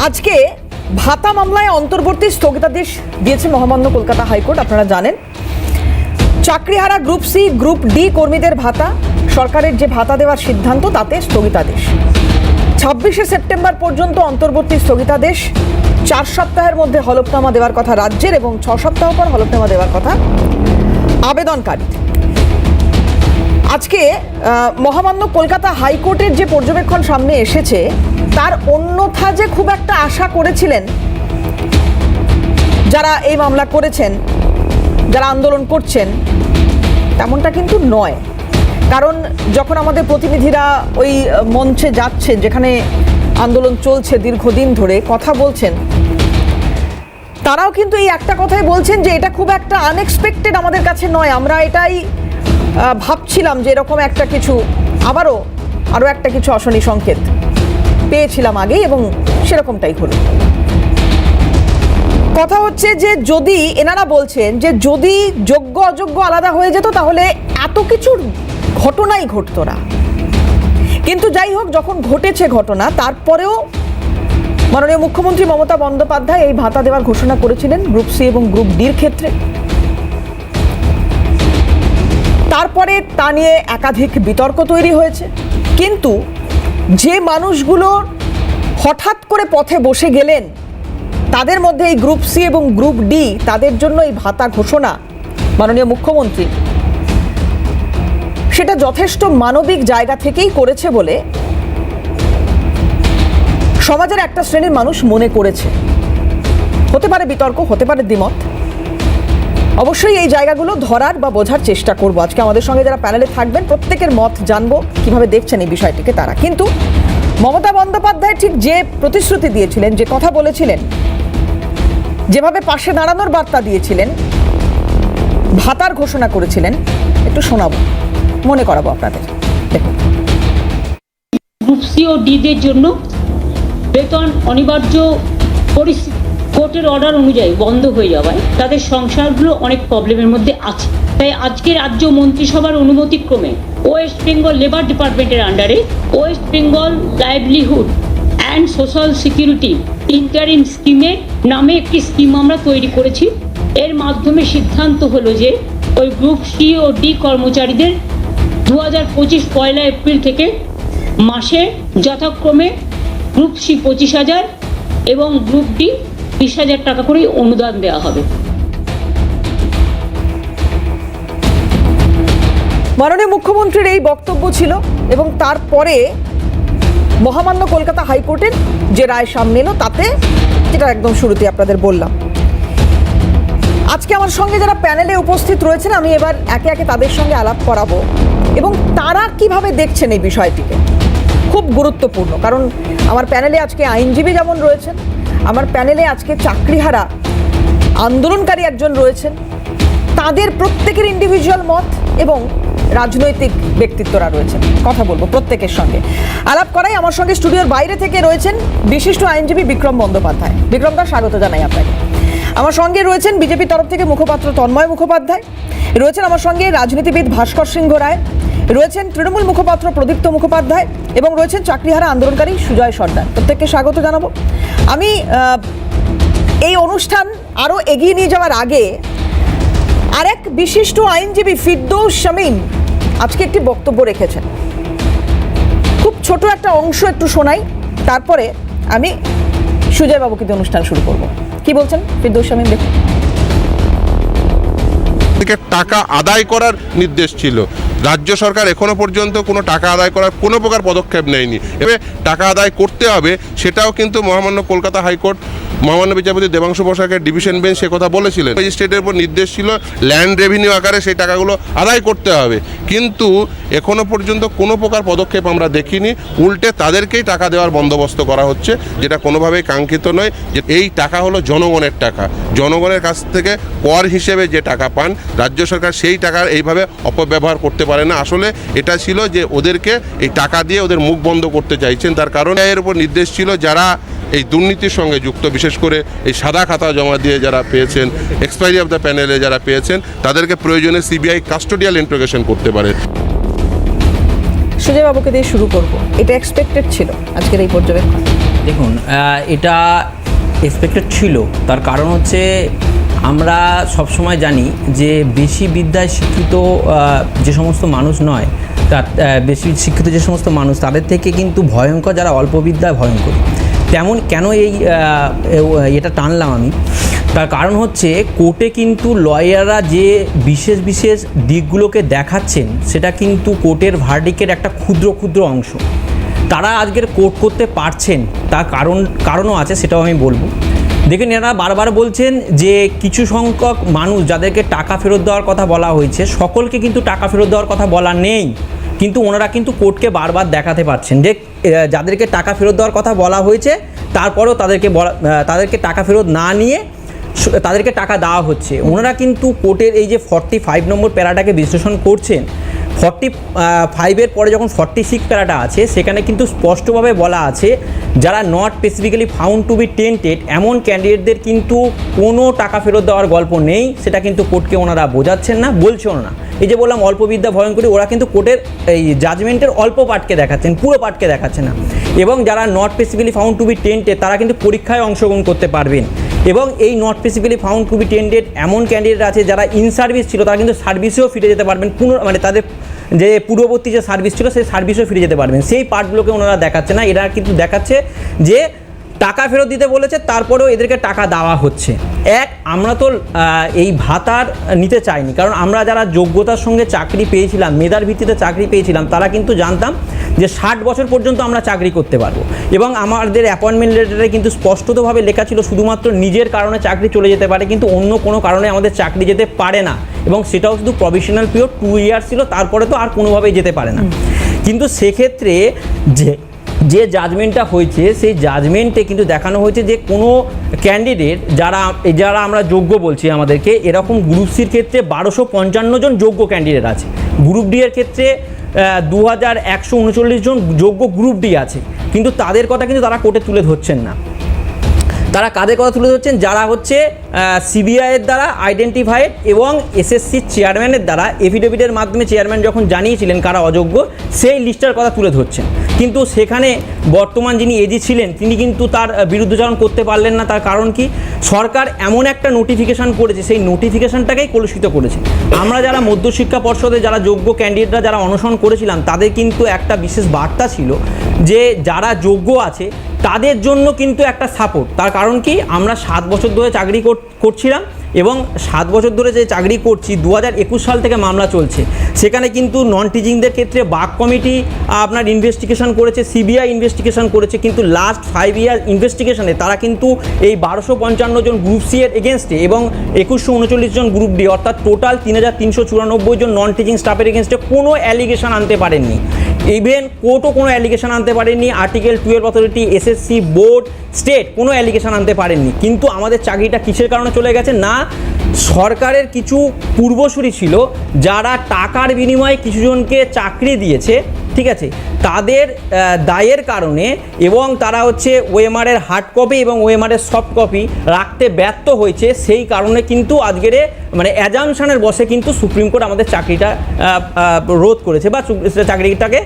আজকে ভাতা মামলায় অন্তর্বর্তী স্থগিতাদেশ দিয়েছে মহামান্য কলকাতা হাইকোর্ট। আপনারা জানেন চাকরিহারা গ্রুপ সি গ্রুপ ডি কর্মীদের ভাতা সরকারের যে ভাতা দেওয়ার সিদ্ধান্ত তাতে স্থগিতাদেশ 26শে সেপ্টেম্বর পর্যন্ত অন্তর্বর্তী স্থগিতাদেশ। 4 সপ্তাহের মধ্যে হলফনামা দেওয়ার কথা রাজ্যের এবং 6 সপ্তাহ পর হলফনামা দেওয়ার কথা আবেদনকারী। আজকে মহামান্য কলকাতা হাইকোর্টের যে পর্যবেক্ষণ সামনে এসেছে তার অন্যথা যে খুব একটা আশা করেছিলেন যারা এই মামলা করেছেন, যারা আন্দোলন করছেন, তেমনটা কিন্তু নয়। কারণ যখন আমাদের প্রতিনিধিরা ওই মঞ্চে যাচ্ছেন যেখানে আন্দোলন চলছে দীর্ঘদিন ধরে কথা বলছেন, তারাও কিন্তু এই একটা কথাই বলছেন যে এটা খুব একটা আনএক্সপেক্টেড আমাদের কাছে নয়। আমরা এটাই ভাবছিলাম যে এরকম একটা কিছু আরও একটা কিছু অশনি সংকেত পেয়েছিলাম আগেই এবং সেরকমটাই হলো। কথা হচ্ছে যে যদি এনারা বলছেন যে যদি যোগ্য অযোগ্য আলাদা হয়ে যেত তাহলে এত কিছুর ঘটনাই ঘটতো না। কিন্তু যাই হোক, যখন ঘটেছে ঘটনা তারপরেও মাননীয় মুখ্যমন্ত্রী মমতা বন্দ্যোপাধ্যায় এই ভাতা দেওয়ার ঘোষণা করেছিলেন গ্রুপ সি এবং গ্রুপ ডির ক্ষেত্রে। তারপরে তা নিয়ে একাধিক বিতর্ক তৈরি হয়েছে। কিন্তু যে মানুষগুলো হঠাৎ করে পথে বসে গেলেন তাদের মধ্যে এই গ্রুপ সি এবং গ্রুপ ডি, তাদের জন্য এই ভাতা ঘোষণা মাননীয় মুখ্যমন্ত্রী সেটা যথেষ্ট মানবিক জায়গা থেকেই করেছে বলে সমাজের একটা শ্রেণীর মানুষ মনে করেছে। হতে পারে বিতর্ক, হতে পারে দ্বিমত, অবশ্যই এই জায়গাগুলো ধরার বা বোঝার চেষ্টা করব। আজকে আমাদের সঙ্গে যারা প্যানেলে থাকবেন প্রত্যেকের মত জানবো, কিভাবে দেখছেন এই বিষয়টিকে তারা। কিন্তু মমতা বন্দ্যোপাধ্যায় ঠিক যে প্রতিশ্রুতি দিয়েছিলেন, যে কথা বলেছিলেন, যেভাবে পাশে দাঁড়ানোর বার্তা দিয়েছিলেন, ভাতার ঘোষণা করেছিলেন, একটু শোনাবো, মনে করাবো আপনাদের। দেখুন, গ্রুপ সি ও ডিদের জন্য বেতন অনিবার্য পরিস্থিতি কোর্টের অর্ডার অনুযায়ী বন্ধ হয়ে যাওয়ায় তাদের সংসারগুলো অনেক প্রবলেমের মধ্যে আছে। তাই আজকে রাজ্য মন্ত্রিসভার অনুমতিক্রমে ওয়েস্ট বেঙ্গল লেবার ডিপার্টমেন্টের আন্ডারে West Bengal livelihood and social security interim স্কিমের নামে একটি স্কিম আমরা তৈরি করেছি। এর মাধ্যমে সিদ্ধান্ত হলো যে ওই গ্রুপ সি ও ডি কর্মচারীদের 2025 পয়লা এপ্রিল থেকে মাসে যথাক্রমে গ্রুপ সি 25,000 এবং গ্রুপ ডি 20,000 টাকা করে অনুদান দেওয়া হবে। মাননীয় মুখ্যমন্ত্রীর এই বক্তব্য ছিল এবং তারপরে মহামান্য কলকাতা হাইকোর্টের যে রায় সামনে এলো তাতে, যেটা একদম শুরুতে আপনাদের বললাম, আজকে আমার সঙ্গে যারা প্যানেলে উপস্থিত রয়েছেন আমি এবার একে একে তাদের সঙ্গে আলাপ করাবো এবং তারা কিভাবে দেখছেন এই বিষয়টিকে। খুব গুরুত্বপূর্ণ, কারণ আমার প্যানেলে আজকে আইনজীবী যেমন রয়েছেন, আমার প্যানেলে আজকে চাকরিহারা আন্দোলনকারী একজন রয়েছেন, তাদের প্রত্যেকের ইন্ডিভিজুয়াল মত এবং রাজনৈতিক ব্যক্তিত্বরা রয়েছেন। কথা বলবো প্রত্যেকের সঙ্গে, আলাপ করাই। আমার সঙ্গে স্টুডিওর বাইরে থেকে রয়েছেন বিশিষ্ট আইনজীবী বিক্রম বন্দ্যোপাধ্যায়। বিক্রমদা, স্বাগত জানাই আপনাকে। আমার সঙ্গে রয়েছেন বিজেপির তরফ থেকে মুখপাত্র তন্ময় মুখোপাধ্যায়, রয়েছেন আমার সঙ্গে রাজনীতিবিদ ভাস্কর সিংহ রায়, রয়েছেন তৃণমূল মুখপাত্র প্রদীপ্ত মুখোপাধ্যায় এবং রয়েছেন চাকরিহারা আন্দোলনকারী সুজয় সর্দার। প্রত্যেককে স্বাগত জানাবো। আমি এই অনুষ্ঠান আরও এগিয়ে নিয়ে যাওয়ার আগে আরেক বিশিষ্ট আইনজীবী ফিরদৌস শামীম আজকে একটি বক্তব্য রেখেছেন। খুব ছোট একটা অংশ একটু শোনাই, তারপরে আমি সুজয় বাবুকে দিয়ে অনুষ্ঠান শুরু করব। কি বলছেন ফিরদৌস শামীম, দেখুন। টাকা আদায় করার নির্দেশ ছিল। রাজ্য সরকার এখনো পর্যন্ত কোনো টাকা আদায় করার কোনো প্রকার পদক্ষেপ নেয়নি। এবার টাকা আদায় করতে হবে, সেটাও কিন্তু মহামান্য কলকাতা হাইকোর্ট মহামান্য বিচারপতি দেবাংশু বসাকের ডিভিশন বেঞ্চ সে কথা বলেছিলেন। ম্যাজিস্ট্রেটের উপর নির্দেশ ছিল ল্যান্ড রেভিনিউ আকারে সেই টাকাগুলো আদায় করতে হবে, কিন্তু এখনো পর্যন্ত কোনো প্রকার পদক্ষেপ আমরা দেখিনি। উল্টে তাদেরকেই টাকা দেওয়ার বন্দোবস্ত করা হচ্ছে, যেটা কোনোভাবেই কাঙ্ক্ষিত নয়। যে এই টাকা হলো জনগণের টাকা, জনগণের কাছ থেকে কর হিসেবে যে টাকা পান রাজ্য সরকার, সেই টাকার এইভাবে অপব্যবহার করতে পারে না। আসলে এটা ছিল যে ওদেরকে এই টাকা দিয়ে ওদের মুখ বন্ধ করতে চাইছেন। তার কারণে এর উপর নির্দেশ ছিল যারা এই দুর্নীতির সঙ্গে যুক্ত, বিশেষ করে এই সাদা খাতা জমা দিয়ে যারা পেয়েছেন, এক্সপায়ারি অফ দ্য প্যানেলে যারা পেয়েছেন, তাদেরকে প্রয়োজনে সিবিআই কাস্টোডিয়াল ইন্ট্রোগেশন করতে পারে। সুজয় বাবুকে দিয়ে শুরু করব। এটা এক্সপেক্টেড ছিল আজকের এই পর্যবেক্ষণ? দেখুন এটা এক্সপেক্টেড ছিল, তার কারণ হচ্ছে আমরা সবসময় জানি যে বেশি বিদ্যায় শিক্ষিত যে সমস্ত মানুষ নয়, তার বেশি শিক্ষিত যে সমস্ত মানুষ তাদের থেকে কিন্তু ভয়ঙ্কর যারা অল্প বিদ্যায় ভয়ঙ্কর। তেমন কেন এটা টানলাম আমি, তার কারণ হচ্ছে কোর্টে কিন্তু লয়াররা যে বিশেষ বিশেষ দিকগুলোকে দেখাচ্ছেন সেটা কিন্তু কোর্টের ভার্ডিকের একটা ক্ষুদ্র ক্ষুদ্র অংশ। তারা আজকের কোর্ট করতে পারছেন তার কারণও আছে, সেটাও আমি বলবো। দেখেন, এরা বারবার বলছেন যে কিছু সংখ্যক মানুষ যাদেরকে টাকা ফেরত দেওয়ার কথা বলা হয়েছে, সকলকে কিন্তু টাকা ফেরত দেওয়ার কথা বলা নেই, কিন্তু ওনারা কিন্তু কোর্টকে বারবার দেখাতে পারছেন যে যাদেরকে টাকা ফেরত দেওয়ার কথা বলা হয়েছে তারপরেও তাদেরকে টাকা ফেরত না নিয়ে তাদেরকে টাকা দেওয়া হচ্ছে। ওনারা কিন্তু কোর্টের এই যে 45 নম্বর প্যারাটাকে বিশ্লেষণ করছেন, 45-এর পরে যখন 46 প্যারাটা আছে সেখানে কিন্তু স্পষ্টভাবে বলা আছে যারা not specifically found to be tainted এমন ক্যান্ডিডেটদের কিন্তু কোনো টাকা ফেরত দেওয়ার গল্প নেই। সেটা কিন্তু কোর্টকে ওনারা বোঝাচ্ছেন না, বলছেন না। এই যে বললাম অল্প বিদ্যা ভয়ঙ্করী, ওরা কিন্তু কোর্টের এই জাজমেন্টের অল্প পার্টকে দেখাচ্ছেন, পুরো পার্টকে দেখাচ্ছে না। এবং যারা not specifically found to be tainted তারা কিন্তু পরীক্ষায় অংশগ্রহণ করতে পারবেন। এবং এই not specifically found to be tainted এমন ক্যান্ডিডেট আছে যারা ইন সার্ভিস ছিল, তারা কিন্তু সার্ভিসেও ফিরে যেতে পারবেন, মানে তাদের যে পূর্ববর্তী যে সার্ভিস ছিল সেই সার্ভিসেও ফিরে যেতে পারবেন। সেই পার্টগুলোকে ওনারা দেখাচ্ছে না, এরা কিন্তু দেখাচ্ছে যে টাকা ফেরত দিতে বলেছে তারপরেও এদেরকে টাকা দেওয়া হচ্ছে। আমরা তো এই ভাতার নিতে চাইনি, কারণ আমরা যারা যোগ্যতার সঙ্গে চাকরি পেয়েছিলাম, মেধার ভিত্তিতে চাকরি পেয়েছিলাম, তারা কিন্তু জানতাম যে 60 বছর পর্যন্ত আমরা চাকরি করতে পারবো। এবং আমাদের অ্যাপয়েন্টমেন্ট লেটারে কিন্তু স্পষ্টতভাবে লেখা ছিল শুধুমাত্র নিজের কারণে চাকরি চলে যেতে পারে, কিন্তু অন্য কোনো কারণে আমাদের চাকরি যেতে পারে না। এবং সেটাও শুধু প্রভিশনাল পিরিয়ড 2 ইয়ার্স ছিল, তারপরে তো আর কোনোভাবেই যেতে পারে না। কিন্তু সেক্ষেত্রে যে জাজমেন্টটা হয়েছে সেই জাজমেন্টে কিন্তু দেখানো হয়েছে যে কোনো ক্যান্ডিডেট যারা আমরা যোগ্য বলছি আমাদেরকে, এরকম গ্রুপ সির ক্ষেত্রে 1255 জন যোগ্য ক্যান্ডিডেট আছে। গ্রুপ ডি এর ক্ষেত্রে 2139 জন যোগ্য গ্রুপ ডি আছে, কিন্তু তাদের কথা কিন্তু তারা কোর্টে তুলে ধরছেন না। তারা কাদের কথা তুলে ধরছেন? যারা হচ্ছে সিবিআইয়ের দ্বারা আইডেন্টিফাইড এবং এসএসসি চেয়ারম্যানের দ্বারা এফিডেভিটের মাধ্যমে চেয়ারম্যান যখন জানিয়েছিলেন কারা অযোগ্য, সেই লিস্টের কথা তুলে ধরছেন। কিন্তু সেখানে বর্তমান যিনি এজি ছিলেন তিনি কিন্তু তার বিরুদ্ধচারণ করতে পারলেন না। তার কারণ কি? সরকার এমন একটা নোটিফিকেশান করেছে, সেই নোটিফিকেশানটাকেই কলুষিত করেছে। আমরা যারা মধ্যশিক্ষা পর্ষদে যারা যোগ্য ক্যান্ডিডেটরা যারা অনশন করেছিলাম, তাদের কিন্তু একটা বিশেষ বার্তা ছিল যে যারা যোগ্য আছে তাদের জন্য কিন্তু একটা সাপোর্ট। তার কারণ কি? আমরা 7 বছর ধরে চাকরি করছিলাম এবং 7 বছর ধরে যে চাকরি করছি, 2021 সাল থেকে মামলা চলছে। সেখানে কিন্তু নন টিচিংদের ক্ষেত্রে বাক কমিটি আপনার ইনভেস্টিগেশন করেছে, সিবিআই ইনভেস্টিগেশন করেছে, কিন্তু লাস্ট 5 ইয়ার ইনভেস্টিগেশনে তারা কিন্তু এই 1255 জন গ্রুপ সি এর এগেনস্টে এবং 2139 জন গ্রুপ ডি অর্থাৎ টোটাল 3394 জন নন টিচিং স্টাফের এগেনস্টে কোনো অ্যালিগেশন আনতে পারেননি। ইভেন কোর্টও কোনো অ্যালিগেশন আনতে পারেননি, article 12 authority, SSC board, state কোনো অ্যালিগেশন আনতে পারেননি। কিন্তু আমাদের চাকরিটা কিসের কারণে চলে গেছে? না, সরকারের কিছু পূর্বসূরি ছিল যারা টাকার বিনিময়ে কিছুজনকে চাকরি দিয়েছে, ঠিক আছে, তাদের দায়ের কারণে এবং তারা হচ্ছে ওএমআরের হার্ড কপি এবং ওএমআরের সফট কপি রাখতে ব্যর্থ হয়েছে। সেই কারণে কিন্তু আজকের মানে অ্যাজামশনের বসে কিন্তু সুপ্রিম কোর্ট আমাদের চাকরিটা রোধ করেছে বা চাকরিটাকে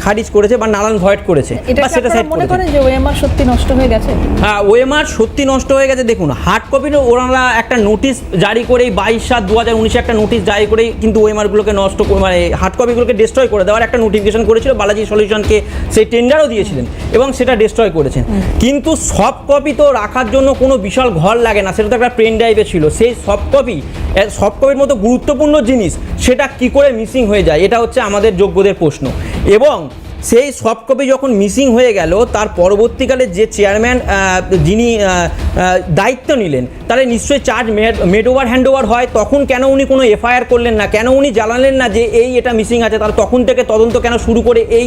খারিজ করেছে বা নালান ভয়েড করেছে। বা সেটা মনে করেন যে ওএমআর সত্যি নষ্ট হয়ে গেছে? হ্যাঁ, ওএমআর সত্যি নষ্ট হয়ে গেছে। দেখুন, হার্ড কপির ওনারা একটা নোটিশ জারি করেই 22/7/2019 একটা নোটিশ জারি করেই কিন্তু ওএমআরগুলোকে নষ্ট মানে হার্ড কপিগুলোকে ডিস্ট্রয় করে দেওয়ার একটা নোটিফিকেশন করেছিল। বালাজি সলিউশনকে সেই টেন্ডারও দিয়েছিলেন এবং সেটা ডিস্ট্রয় করেছেন। কিন্তু সফট কপি তো রাখার জন্য কোনো বিশাল ঘর লাগে না, সেটা তো একটা পেন ড্রাইভে ছিল। সেই সফট কপির মতো গুরুত্বপূর্ণ জিনিস সেটা কি করে মিসিং হয়ে যায়, এটা হচ্ছে আমাদের যোগ্যদের প্রশ্ন। এবং সেই সফট কপি যখন মিসিং হয়ে গেল, তার পরবর্তীকালে যে চেয়ারম্যান যিনি দায়িত্ব নিলেন তাহলে নিশ্চয়ই charge made over hand over হয়। তখন কেন উনি কোনো এফআইআর করলেন না? কেন উনি জানালেন না যে এটা মিসিং আছে? তার তখন থেকে তদন্ত কেন শুরু করে এই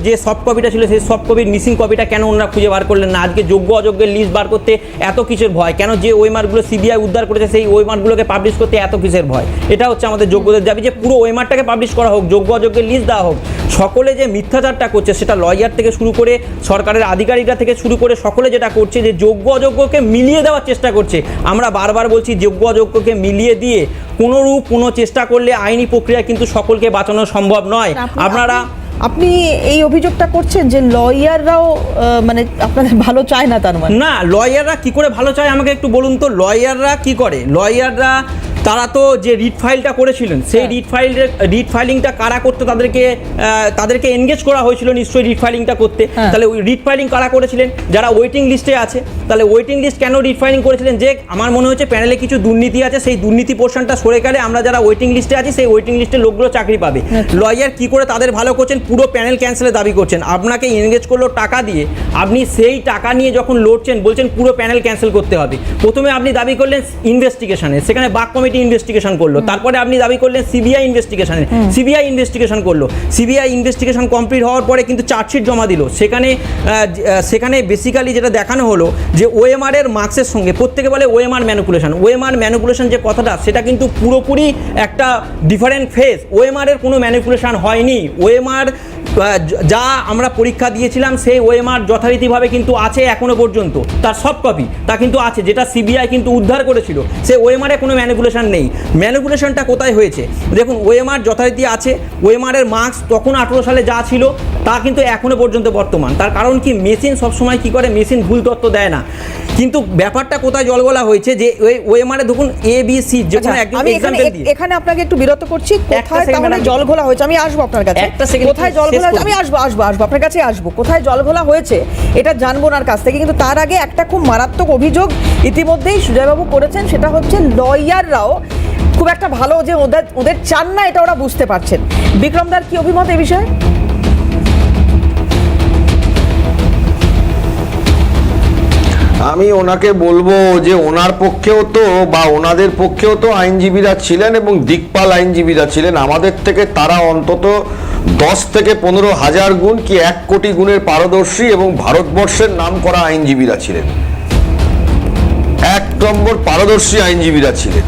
যে সফট কপিটা ছিল সেই সফট কপির মিসিং কপিটা কেন ওনারা খুঁজে বার করলেন না? আজকে যোগ্য অযোগ্যের লিস্ট বার করতে এত কিসের ভয়? কেন যে ওএমআরগুলো সিবিআই উদ্ধার করেছে সেই ওএমআরগুলোকে পাবলিশ করতে এত কিসের ভয়? এটা হচ্ছে আমাদের যোগ্যদের দাবি যে পুরো ওএমআরটাকে পাবলিশ করা হোক, যোগ্য অযোগ্যের লিস্ট দেওয়া হোক। সকলে যে মিথ্যাচারটা করছে সেটা লয়ার থেকে শুরু করে সরকারের আধিকারিকরা থেকে শুরু করে সকলে যেটা করছে যে যোগ্য অযোগ্যকে মিলিয়ে দেওয়ার চেষ্টা করছে। আমরা বারবার বলছি যোগ্য অযোগ্যকে মিলিয়ে দিয়ে কোনো চেষ্টা করলে আইনি প্রক্রিয়া কিন্তু সকলকে বাঁচানো সম্ভব নয়। আপনারা আপনি এই অভিযোগটা করছেন যে লয়াররাও মানে আপনাদের ভালো চায় না, তার মানে? না, লয়াররা কি করে ভালো চায় আমাকে একটু বলুন তো। লয়াররা কি করে? লয়াররা তারা তো যে রিট ফাইলটা করেছিলেন সেই রিট ফাইলিংটা কারা করতে, তাদেরকে এনগেজ করা হয়েছিল নিশ্চয়ই রিট ফাইলিংটা করতে। তাহলে ওই রিট ফাইলিং কারা করেছিলেন? যারা ওয়েটিং লিস্টে আছে। তাহলে ওয়েটিং লিস্ট কেন রিট ফাইলিং করেছিলেন? যে আমার মনে হচ্ছে প্যানেলে কিছু দুর্নীতি আছে, সেই দুর্নীতি পোর্শনটা সরে গেলে আমরা যারা ওয়েটিং লিস্টে আছি সেই ওয়েটিং লিস্টের লোকগুলো চাকরি পাবে। লয়ার কি করে তাদের ভালো করছেন? পুরো প্যানেল ক্যান্সেলের দাবি করছেন। আপনাকে এনগেজ করলো টাকা দিয়ে, আপনি সেই টাকা নিয়ে যখন লড়ছেন বলছেন পুরো প্যানেল ক্যান্সেল করতে হবে। প্রথমে আপনি দাবি করলেন ইনভেস্টিগেশনে, সেখানে বাক কমিটি ইনভেস্টিগেশন করলো। তারপরে আপনি দাবি করলেন সিবিআই ইনভেস্টিগেশনে, সিবিআই ইনভেস্টিগেশন করলো। সিবিআই ইনভেস্টিগেশন কমপ্লিট হওয়ার পরে কিন্তু চার্জশিট জমা দিল। সেখানে বেসিক্যালি যেটা দেখানো হলো যে ওএমআর এর মার্কসের সঙ্গে, প্রত্যেকে বলে ওএমআর ম্যানিপুলেশন যে কথাটা, সেটা কিন্তু পুরোপুরি একটা ডিফারেন্ট ফেজ। ওএমআর এর কোনো ম্যানিপুলেশন হয়নি। ওএমআর যা আমরা পরীক্ষা দিয়েছিলাম সেই ওএমআর যথারীতিভাবে কিন্তু আছে এখনো পর্যন্ত, তার সব কপি তা কিন্তু আছে, যেটা সিবিআই কিন্তু উদ্ধার করেছিল। সেই ওএমআর এ কোনো ম্যানিপুলেশন নেই। ম্যানিপুলেশনটা কোথায় হয়েছে দেখুন, ওএমআর যথারীতি আছে। ওএমআর এর মার্কস তখন 18 সালে যা ছিল তা কিন্তু এখনো পর্যন্ত বর্তমান। তার কারণ কি, মেশিন সবসময় কি করে, মেশিন ভুল তথ্য দেয় না। কিন্তু ব্যাপারটা কোথায় জলগোলা হয়েছে যে ওএমআর এ দেখুন ABC, যেখানে একদম এক্সাম্পল দিয়ে এখানে আপনাকে একটু বিরত করছি। কোথায় তাহলে জলঘোলা হয়েছে? আমি আসবো আপনার কাছে। কোথায় জলঘোলা? আমি আসবো আপনার কাছে আসবো। কোথায় জলঘোলা হয়েছে এটা জানবো ওনার কাছ থেকে। কিন্তু তার আগে একটা খুব মারাত্মক অভিযোগ ইতিমধ্যেই সুজয়বাবু করেছেন, সেটা হচ্ছে লয়াররাও খুব একটা ভালো যে ওদের চান না, এটা ওরা বুঝতে পারছেন। বিক্রমদার কি অভিমত এই বিষয়ে? আমি ওনাকে বলবো যে ওনার পক্ষেও তো বা ওনাদের পক্ষেও তো আইনজীবীরা ছিলেন এবং দিকপাল আইনজীবীরা ছিলেন। আমাদের থেকে তারা অন্তত 10 থেকে 15,000 গুণ কি 1 কোটি গুণের পারদর্শী এবং ভারতবর্ষের নাম করা আইনজীবীরা ছিলেন, 1 নম্বর পারদর্শী আইনজীবীরা ছিলেন।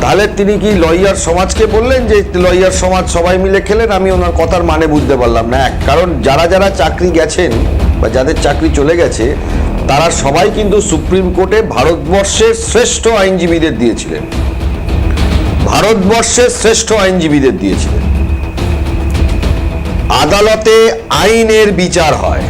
তাহলে তিনি কি লয়ার সমাজকে বললেন যে লয়ার সমাজ সবাই মিলে খেলেন? আমি ওনার কথার মানে বুঝতে পারলাম না। কারণ যারা চাকরি গেছেন বা যাদের চাকরি চলে গেছে তারা সবাই কিন্তু সুপ্রিম কোর্টে ভারতবর্ষের শ্রেষ্ঠ আইনজীবীদের দিয়েছিলেন, ভারতবর্ষের শ্রেষ্ঠ আইনজীবীদের দিয়েছিলেন। আদালতে আইনের বিচার হয়।